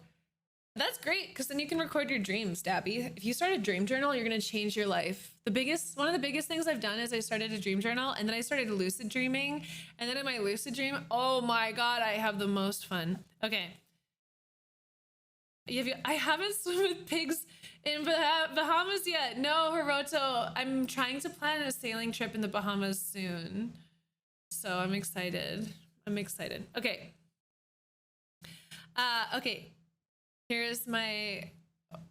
that's great because then you can record your dreams, Dabby. If you start a dream journal, you're going to change your life. One of the biggest things I've done is I started a dream journal and then I started lucid dreaming. And then in my lucid dream, oh my God, I have the most fun. Okay. I haven't swum with pigs in Bahamas yet. No, Hiroto. I'm trying to plan a sailing trip in the Bahamas soon. So I'm excited. Okay. Okay. Here's my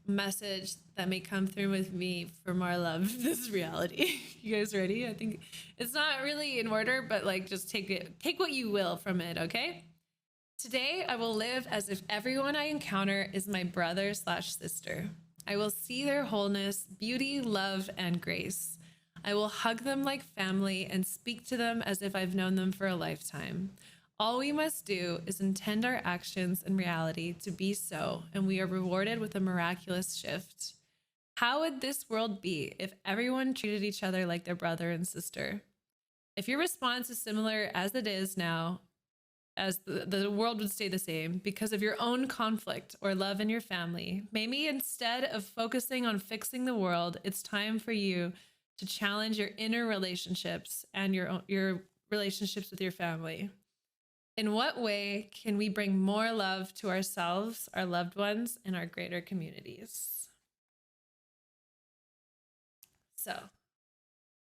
message that may come through with me for more love. This reality. You guys ready? I think it's not really in order, but like just take what you will from it, okay? Today, I will live as if everyone I encounter is my brother/sister. I will see their wholeness, beauty, love, and grace. I will hug them like family and speak to them as if I've known them for a lifetime. All we must do is intend our actions and reality to be so, and we are rewarded with a miraculous shift. How would this world be if everyone treated each other like their brother and sister? If your response is similar as it is now, as the world would stay the same because of your own conflict or love in your family, maybe instead of focusing on fixing the world, it's time for you to challenge your inner relationships and your relationships with your family. In what way can we bring more love to ourselves, our loved ones, and our greater communities? So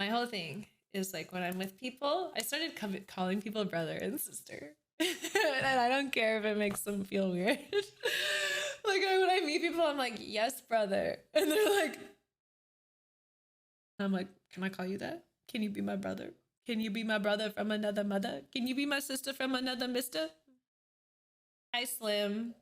my whole thing is like when I'm with people, I started calling people brother and sister. And I don't care if it makes them feel weird. Like when I meet people, I'm like, yes, brother. And they're like, I'm like, can I call you that? Can you be my brother? Can you be my brother from another mother? Can you be my sister from another mister? Hi, Slim.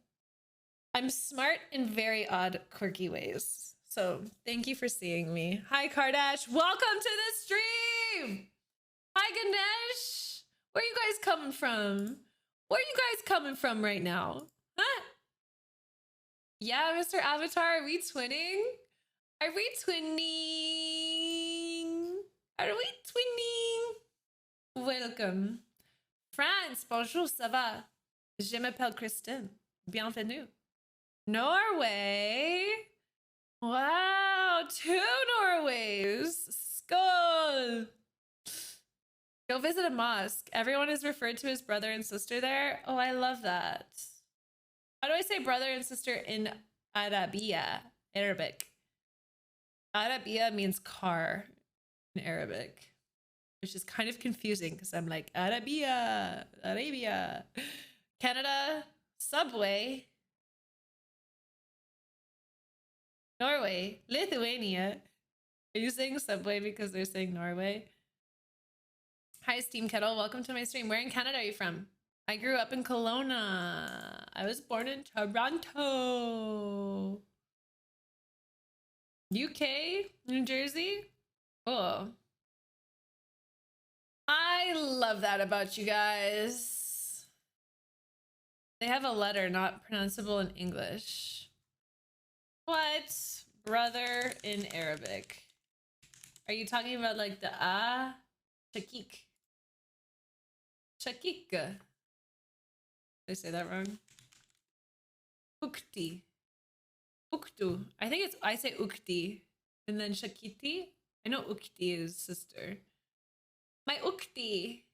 I'm smart in very odd, quirky ways. So thank you for seeing me. Hi, Kardash. Welcome to the stream. Hi, Ganesh. Where are you guys coming from? Where are you guys coming from right now? Huh? Yeah, Mr. Avatar, are we twinning? Are we twinning? Are we twinning? Welcome. France, bonjour, ça va? Je m'appelle Kristen. Bienvenue. Norway. Wow, 2 Norways. Skål. Go visit a mosque. Everyone is referred to as brother and sister there. Oh, I love that. How do I say brother and sister in Arabic? Arabia means car in Arabic, which is kind of confusing because I'm like, Arabia. Canada, subway. Norway, Lithuania. Are you saying subway because they're saying Norway? Hi, Steam Kettle. Welcome to my stream. Where in Canada are you from? I grew up in Kelowna. I was born in Toronto. UK? New Jersey? Oh. I love that about you guys. They have a letter not pronounceable in English. What? Brother in Arabic. Are you talking about like the Shakik? Shakik. Did I say that wrong? Ukti. Uktu. I think I say Ukti. And then Shakiti. I know Ukti is sister. My Ukti.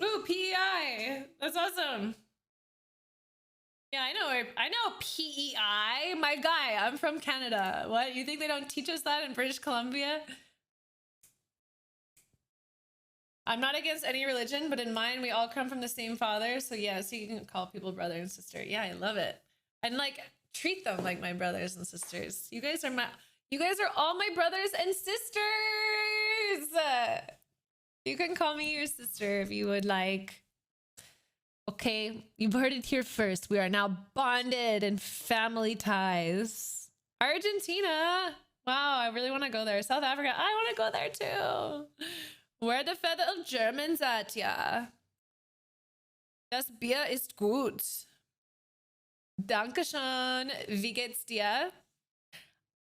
Ooh, PEI. That's awesome. Yeah, I know PEI. My guy, I'm from Canada. What? You think they don't teach us that in British Columbia? I'm not against any religion, but in mine, we all come from the same father. So yeah, so you can call people brother and sister. Yeah, I love it. And like treat them like my brothers and sisters. You guys are all my brothers and sisters. You can call me your sister if you would like. Okay, you've heard it here first. We are now bonded in family ties. Argentina. Wow, I really want to go there. South Africa. I want to go there too. Where the fellow Germans at, ja? Das Bier ist gut. Dankeschön. Wie geht's dir?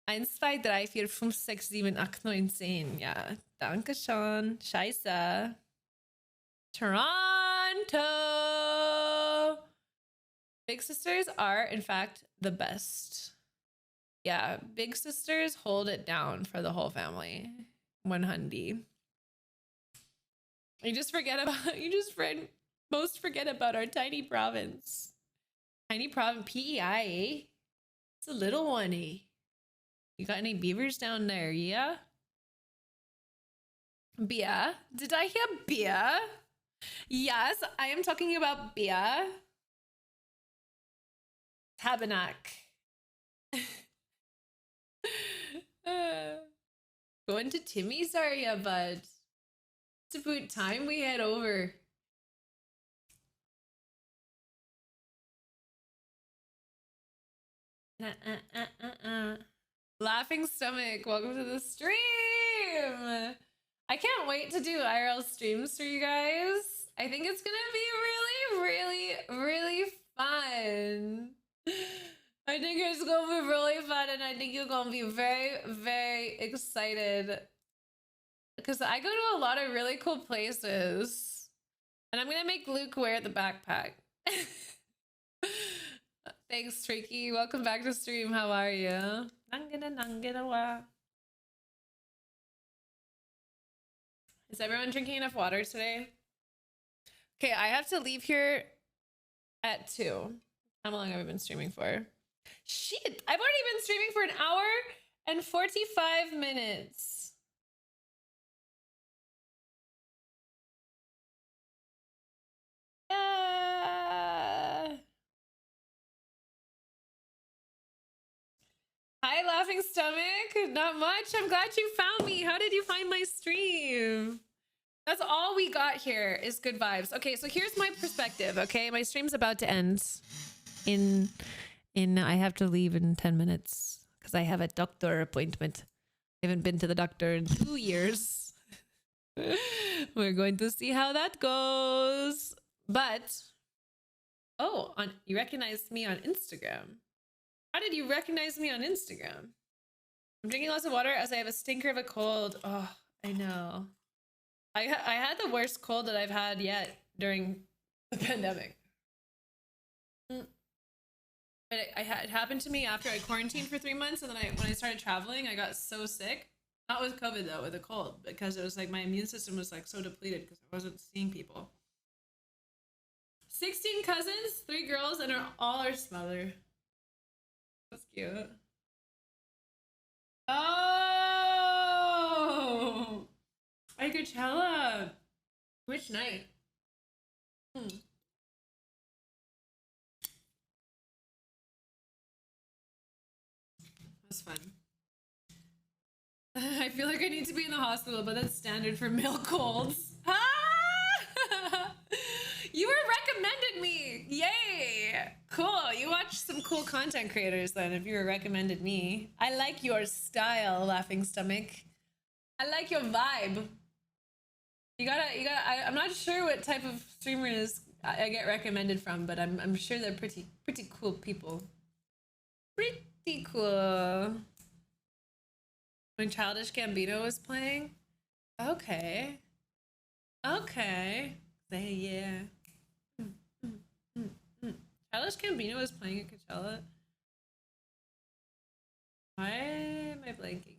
1, 2, 3, 4, 5, 6, 7, 8, 9, 10. Ja, Dankeschön. Scheiße. Toronto. Big sisters are, in fact, the best. Yeah, big sisters hold it down for the whole family. 100. Most forget about our tiny province. Tiny province, PEI. It's a little one, eh? You got any beavers down there, yeah? Beer? Did I hear beer? Yes, I am talking about beer. Tabernacle. Going to Timmy's, are ya, bud? It's about time we head over. Laughing Stomach, welcome to the stream. I can't wait to do IRL streams for you guys. I think it's gonna be really fun. I think it's gonna be really fun, and I think you're gonna be very excited because I go to a lot of really cool places, and I'm gonna make Luke wear the backpack. Thanks, Tricky. Welcome back to stream. How are you? Is everyone drinking enough water today? Okay, I have to leave here at 2. How long have I been streaming for? Shit, I've already been streaming for 1 hour and 45 minutes. Hi, Laughing Stomach. Not much. I'm glad you found me. How did you find my stream? That's all we got here is good vibes. Okay, so here's my perspective, okay? My stream's about to end in I have to leave in 10 minutes because I have a doctor appointment. I haven't been to the doctor in 2 years. We're going to see how that goes. But, oh, you recognized me on Instagram. How did you recognize me on Instagram? I'm drinking lots of water as I have a stinker of a cold. Oh, I know. I had the worst cold that I've had yet during the pandemic. But it happened to me after I quarantined for 3 months, and then when I started traveling, I got so sick. Not with COVID though, with a cold, because it was like my immune system was like so depleted because I wasn't seeing people. 16 cousins, 3 girls, and all our mother. That's cute. Oh, at Coachella. Which night? That's fun. I feel like I need to be in the hospital, but that's standard for male colds. Ah! You were recommended me. Yay! Cool. You watch some cool content creators then if you were recommended me. I like your style, Laughing Stomach. I like your vibe. I'm not sure what type of streamers I get recommended from, but I'm sure they're pretty cool people. Pretty cool. When Childish Gambino was playing? Okay. Okay. Say yeah. Childish Gambino was playing at Coachella. Why am I blanking?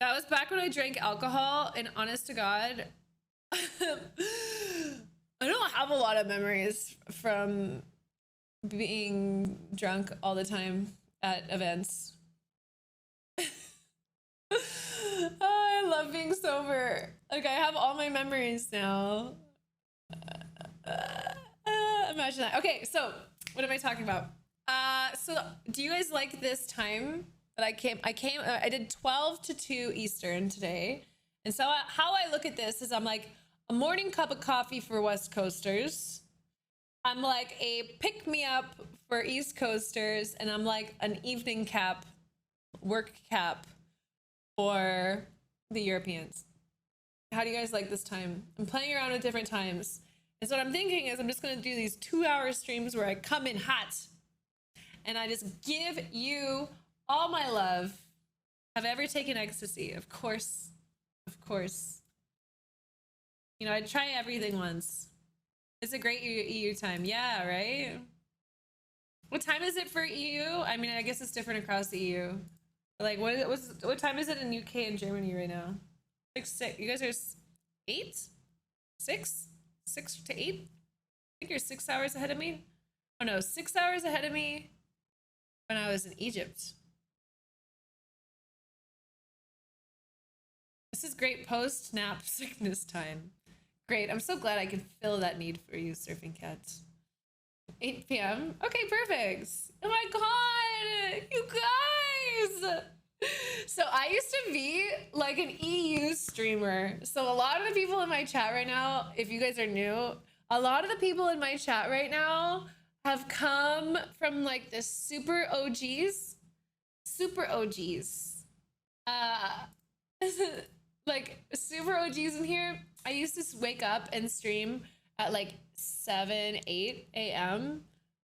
That was back when I drank alcohol, and honest to God, I don't have a lot of memories from being drunk all the time at events. Oh, I love being sober. Like, I have all my memories now. Imagine that. Okay, so what am I talking about? So do you guys like this time that I did 12 to 2 Eastern today. And so how I look at this is I'm like a morning cup of coffee for West Coasters. I'm like a pick-me-up for East Coasters, and I'm like an evening cap, work cap for the Europeans. How do you guys like this time? I'm playing around with different times. And so what I'm thinking is I'm just going to do these 2-hour streams where I come in hot and I just give you all my love. Have I ever taken ecstasy? Of course. Of course. You know, I'd try everything once. It's a great EU time. Yeah, right? What time is it for EU? I mean, I guess it's different across the EU. Like, what time is it in UK and Germany right now? Like 6. You guys are 8? 6? 6 to 8? I think you're 6 hours ahead of me. Oh no, 6 hours ahead of me when I was in Egypt. This is great post-nap sickness time. Great, I'm so glad I can fill that need for you, Surfing Cats. 8 p.m. Okay, perfect. Oh my god, you guys! So I used to be like an EU streamer. So a lot of the people in my chat right now, if you guys are new, a lot of the people in my chat right now have come from like the super OGs. Super OGs. Like super OGs in here. I used to wake up and stream at like 7, 8 a.m.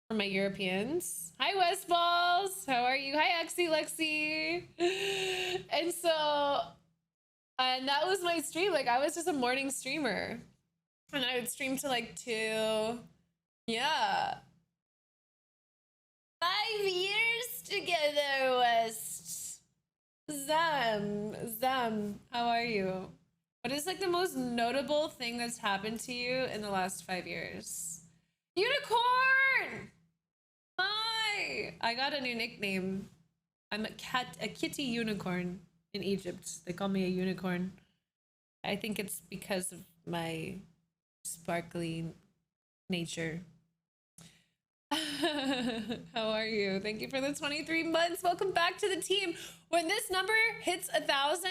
for my Europeans. Hi Westballs, how are you? Hi Exy Lexi. And so, and that was my stream. Like I was just a morning streamer, and I would stream to like 2. Yeah. 5 years together, West. Zem, how are you? What is like the most notable thing that's happened to you in the last 5 years? Unicorn! Hi! I got a new nickname. I'm a kitty unicorn in Egypt. They call me a unicorn. I think it's because of my sparkly nature. How are you? Thank you for the 23 months. Welcome back to the team. When this number hits 1,000,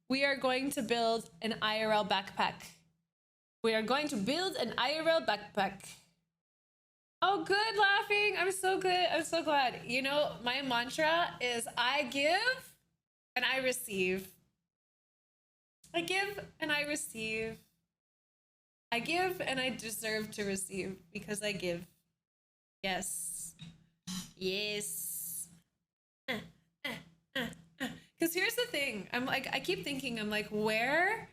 we are going to build an IRL backpack. We are going to build an IRL backpack. Oh, good, laughing. I'm so good. I'm so glad. You know, my mantra is I give and I receive. I give and I receive. I give and I deserve to receive because I give. Yes. Yes. Because here's the thing. I'm like, I keep thinking, I'm like, where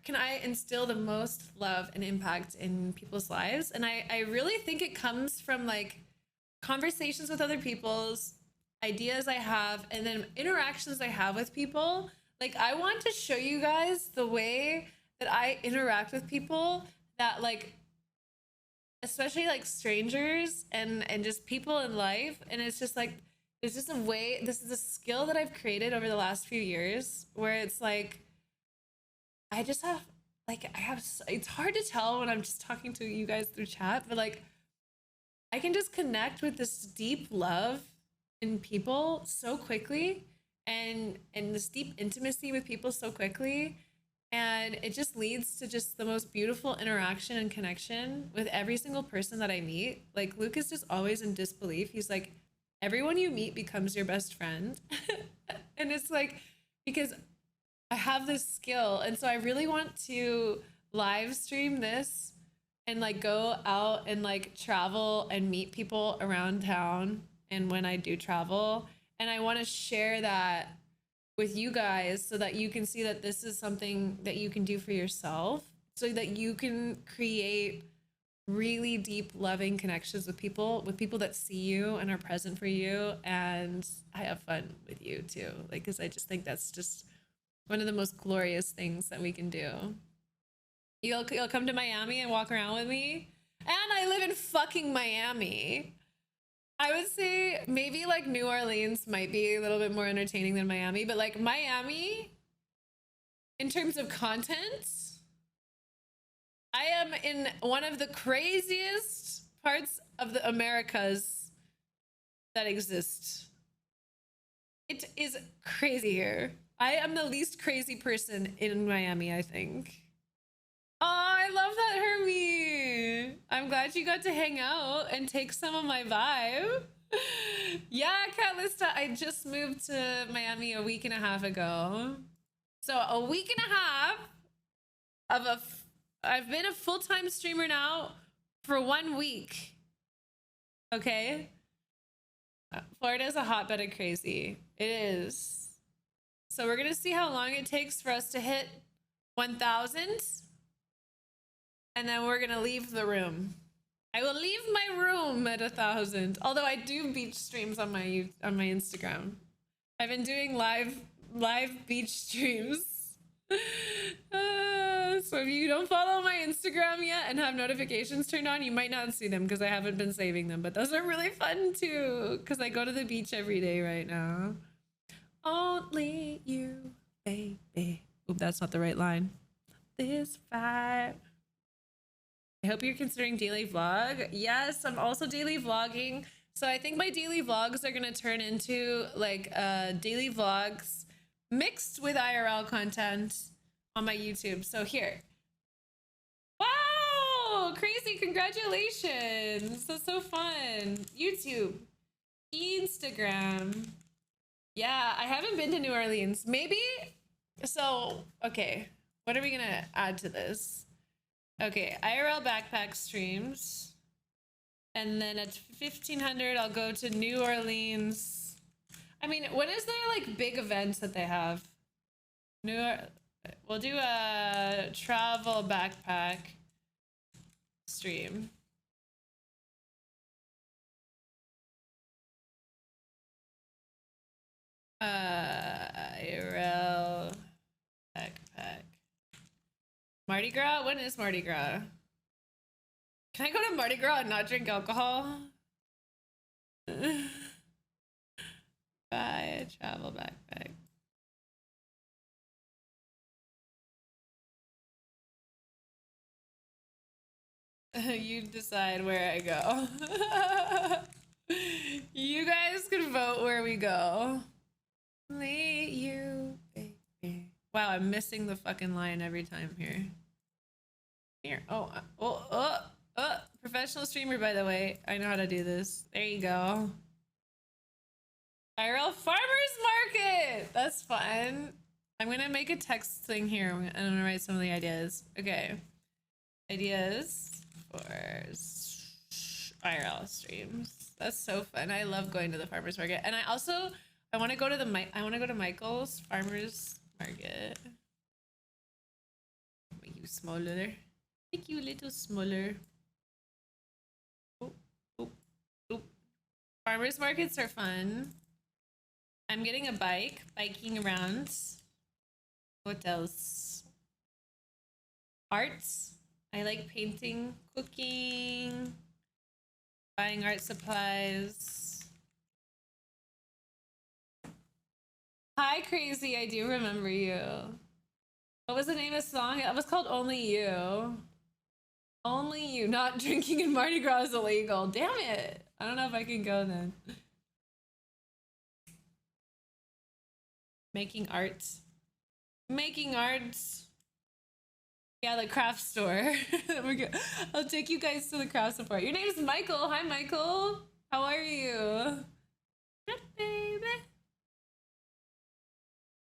can I instill the most love and impact in people's lives? And I really think it comes from like conversations with other people's ideas I have, and then interactions I have with people. Like I want to show you guys the way that I interact with people, that like, especially like strangers and just people in life. And it's just like, there's just a way, this is a skill that I've created over the last few years where it's like, I just have like, it's hard to tell when I'm just talking to you guys through chat, but like, I can just connect with this deep love in people so quickly, and this deep intimacy with people so quickly. And it just leads to just the most beautiful interaction and connection with every single person that I meet. Like Luke is just always in disbelief. He's like, everyone you meet becomes your best friend. And it's like, because I have this skill. And so I really want to live stream this and like go out and like travel and meet people around town. And when I do travel, and I want to share that with you guys so that you can see that this is something that you can do for yourself, so that you can create really deep loving connections with people that see you and are present for you, and I have fun with you too, like, because I just think that's just one of the most glorious things that we can do. You'll come to Miami and walk around with me, and I live in fucking Miami. I would say maybe like New Orleans might be a little bit more entertaining than Miami, but like Miami, in terms of content, I am in one of the craziest parts of the Americas that exist. It is crazy here. I am the least crazy person in Miami, I think. Oh, I love that, Hermie. I'm glad you got to hang out and take some of my vibe. Yeah, Catlista, I just moved to Miami a week and a half ago. So a week and a half of I've been a full-time streamer now for 1 week. Okay? Florida is a hotbed of crazy. It is. So we're gonna see how long it takes for us to hit 1,000. And then we're gonna leave the room. I will leave my room at 1,000. Although I do beach streams on my Instagram. I've been doing live beach streams. So if you don't follow my Instagram yet and have notifications turned on, you might not see them because I haven't been saving them. But those are really fun too, because I go to the beach every day right now. Only you, baby. Oop, that's not the right line. This vibe. I hope you're considering daily vlog. Yes, I'm also daily vlogging So I think my daily vlogs are gonna turn into like daily vlogs mixed with IRL content on my YouTube. So here. Wow, crazy, congratulations. That's so fun. YouTube, Instagram. Yeah, I haven't been to New Orleans. Maybe, so, okay. What are we gonna add to this? Okay, IRL backpack streams. And then at 1500, I'll go to New Orleans. I mean, when is there like big events that they have? We'll do a travel backpack stream. IRL backpack. Mardi Gras? When is Mardi Gras? Can I go to Mardi Gras and not drink alcohol? Buy a travel backpack. You decide where I go. You guys can vote where we go. Lead you, baby. Wow, I'm missing the fucking line every time here. Here. Oh, professional streamer, by the way. I know how to do this. There you go. IRL farmers market. That's fun. I'm gonna make a text thing here. I'm gonna write some of the ideas. Okay. Ideas for IRL streams. That's so fun. I love going to the farmers market, and I want to go to Michael's farmers market. Make you smaller. Make you a little smaller. Oh, oh, oh. Farmers markets are fun. I'm getting a bike, biking around. What else? Arts. I like painting, cooking, buying art supplies. Hi, Crazy. I do remember you. What was the name of the song? It was called Only You. Only You. Not drinking in Mardi Gras is illegal. Damn it. I don't know if I can go then. Making art. Making art. Yeah, the craft store. I'll take you guys to the craft store. Your name's Michael. Hi, Michael. How are you? Baby.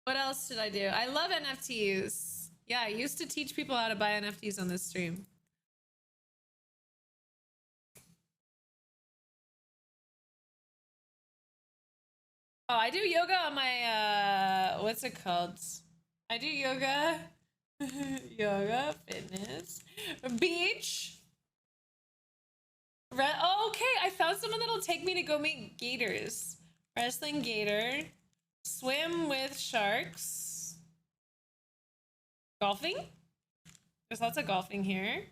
What else did I do? I love NFTs. Yeah, I used to teach people how to buy NFTs on this stream. Oh, I do yoga on my, what's it called? I do yoga. Yoga, fitness, beach. Oh, okay, I found someone that'll take me to go meet gators. Wrestling gator. Swim with sharks. Golfing. There's lots of golfing here.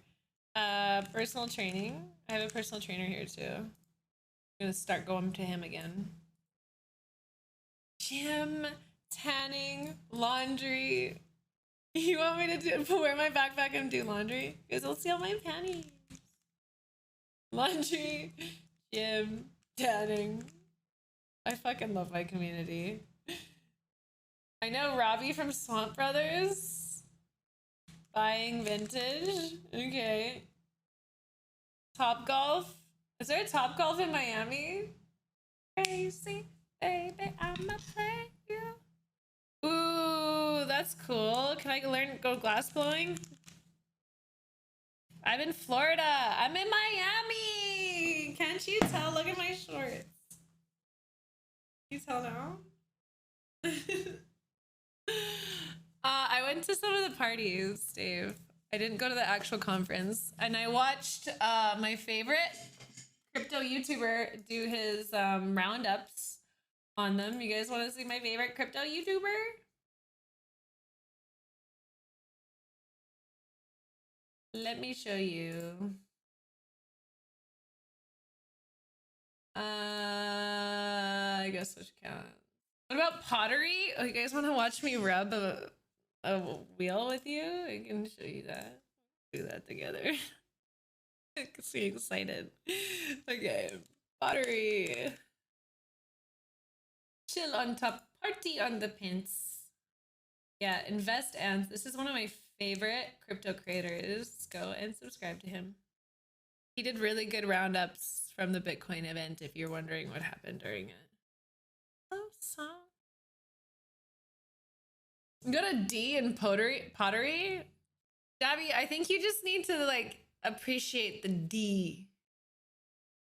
Personal training. I have a personal trainer here too. I'm gonna start going to him again. Gym, tanning, laundry. You want me to wear my backpack and do laundry? Because I'll steal my panties. Laundry, gym, tanning. I fucking love my community. I know Robbie from Swamp Brothers. Buying vintage. Okay. Top Golf. Is there a Top Golf in Miami? Crazy, baby, I'ma play you. Ooh, that's cool. Can I go glass blowing? I'm in Florida. I'm in Miami. Can't you tell? Look at my shorts. Can you tell now? I went to some of the parties, Dave. I didn't go to the actual conference. And I watched my favorite crypto YouTuber do his roundups on them. You guys want to see my favorite crypto YouTuber? Let me show you. I guess I should count. What about pottery? Oh, you guys want to watch me rub a wheel with you? I can show you that. Do that together. So excited. Okay. Pottery. Chill on top, party on the pins. Yeah, invest and this is one of my favorite crypto creators. Go and subscribe to him. He did really good roundups from the Bitcoin event if you're wondering what happened during it. Oh, song. Got a D in pottery. Gabby, I think you just need to like appreciate the D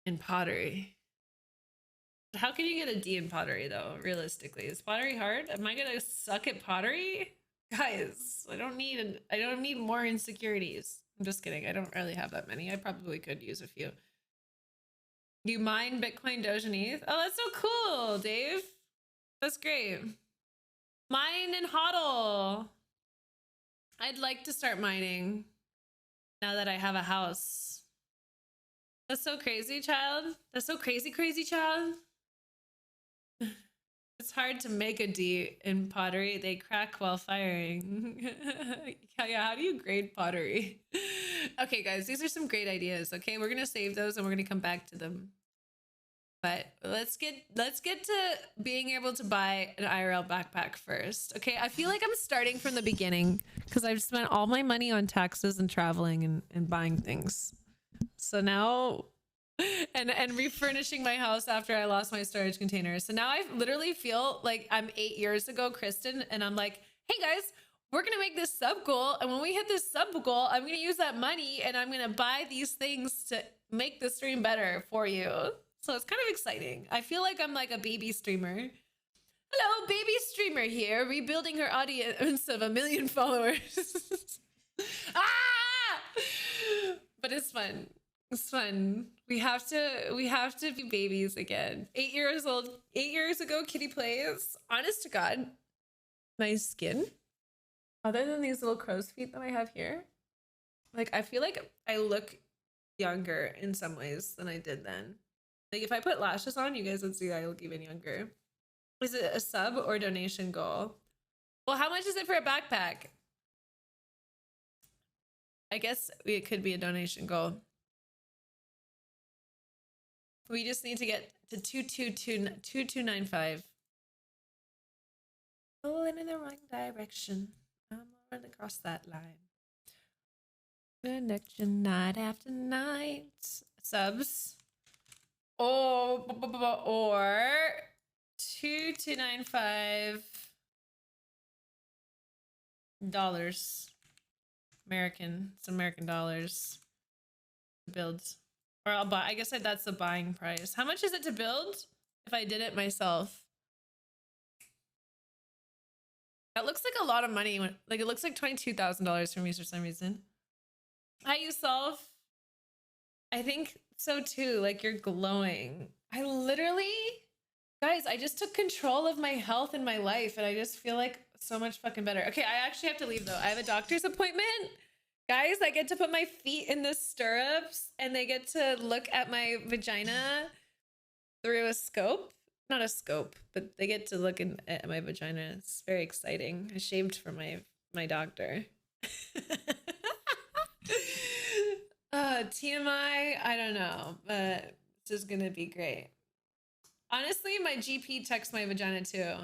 in pottery. How can you get a D in pottery though? Realistically, is pottery hard? Am I gonna suck at pottery? Guys, I don't need more insecurities. I'm just kidding. I don't really have that many. I probably could use a few. You mine Bitcoin, Doge, and ETH? Oh, that's so cool, Dave. That's great. Mine and HODL. I'd like to start mining now that I have a house. That's so crazy, child. That's so crazy, child. It's hard to make a D in pottery. They crack while firing. Yeah, how do you grade pottery? Okay, guys, these are some great ideas. Okay, we're gonna save those and we're gonna come back to them. But let's get to being able to buy an IRL backpack first. Okay, I feel like I'm starting from the beginning because I've spent all my money on taxes and traveling and buying things. So now, and refurnishing my house after I lost my storage container. So now I literally feel like I'm 8 years ago, Kristen, and I'm like, hey guys, we're gonna make this sub goal, and when we hit this sub goal, I'm gonna use that money and I'm gonna buy these things to make the stream better for you. So it's kind of exciting. I feel like I'm like a baby streamer. Hello, baby streamer here, rebuilding her audience of 1 million followers. Ah! But it's fun. It's fun. We have to be babies again. 8 years old. 8 years ago, Kitty Plays. Honest to God, my skin, other than these little crow's feet that I have here, like I feel like I look younger in some ways than I did then. Like if I put lashes on, you guys would see I look even younger. Is it a sub or donation goal? Well, how much is it for a backpack? I guess it could be a donation goal. We just need to get to 2295. Going in the wrong direction. I'm running across that line. Connection night after night. Subs. Oh, or 2295 dollars. It's American dollars to build. Or I'll buy. I guess that's the buying price. How much is it to build if I did it myself? That looks like a lot of money. Like it looks like $22,000 for me for some reason. Hi, yourself. I think so too. Like you're glowing. I literally, guys, I just took control of my health and my life, and I just feel like so much fucking better. Okay, I actually have to leave though. I have a doctor's appointment. Guys, I get to put my feet in the stirrups and they get to look at my vagina through a scope. Not a scope, but they get to look at my vagina. It's very exciting. I shaved for my doctor. TMI, I don't know, but this is gonna be great. Honestly, my GP checks my vagina too.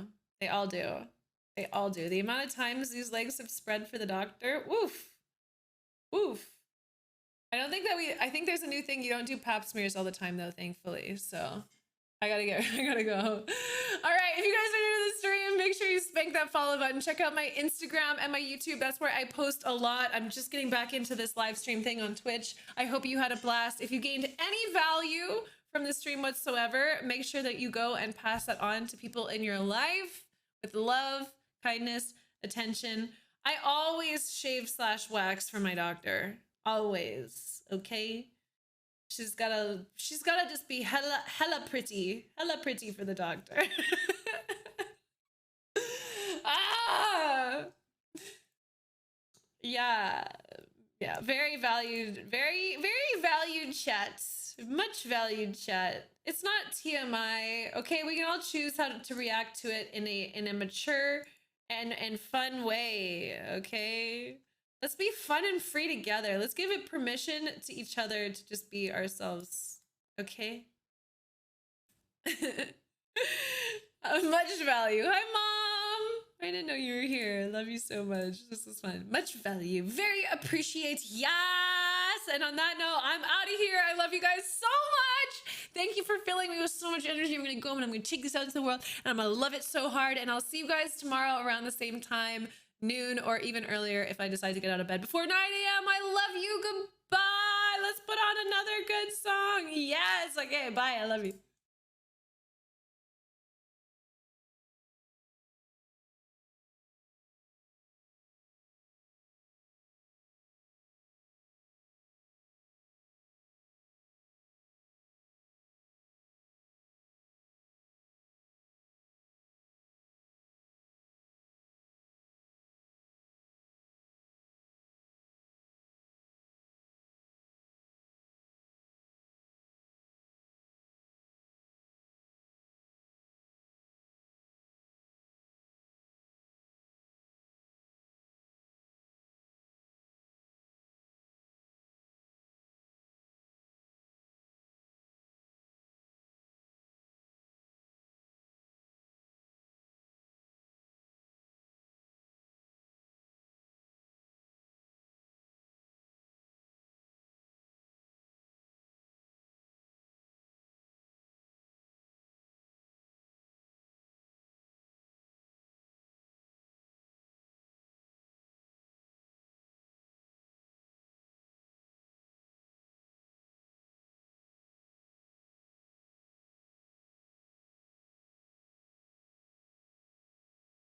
They all do. They all do. The amount of times these legs have spread for the doctor, woof. Woof. I think there's a new thing. You don't do pap smears all the time though, thankfully. So I gotta go. All right, if you guys are new to the stream, make sure you spank that follow button. Check out my Instagram and my YouTube. That's where I post a lot. I'm just getting back into this live stream thing on Twitch. I hope you had a blast. If you gained any value from the stream whatsoever, make sure that you go and pass that on to people in your life with love, kindness, attention. I always shave / wax for my doctor. Always. Okay? She's gotta just be hella pretty for the doctor. Ah! Yeah. Very valued chat. Much valued chat. It's not TMI. Okay, we can all choose how to react to it in a mature and fun way. Okay, let's be fun and free together. Let's give it permission to each other to just be ourselves. Okay. Much value. Hi, Mom. I didn't know you were here. Love you so much. This was fun. Much value. Very appreciate. Yes. And on that note, I'm out of here. I love you guys so much. Thank you for filling me with so much energy. I'm going to go and I'm going to take this out into the world and I'm going to love it so hard. And I'll see you guys tomorrow around the same time, noon, or even earlier if I decide to get out of bed before 9 a.m. I love you. Goodbye. Let's put on another good song. Yes. Okay. Bye. I love you.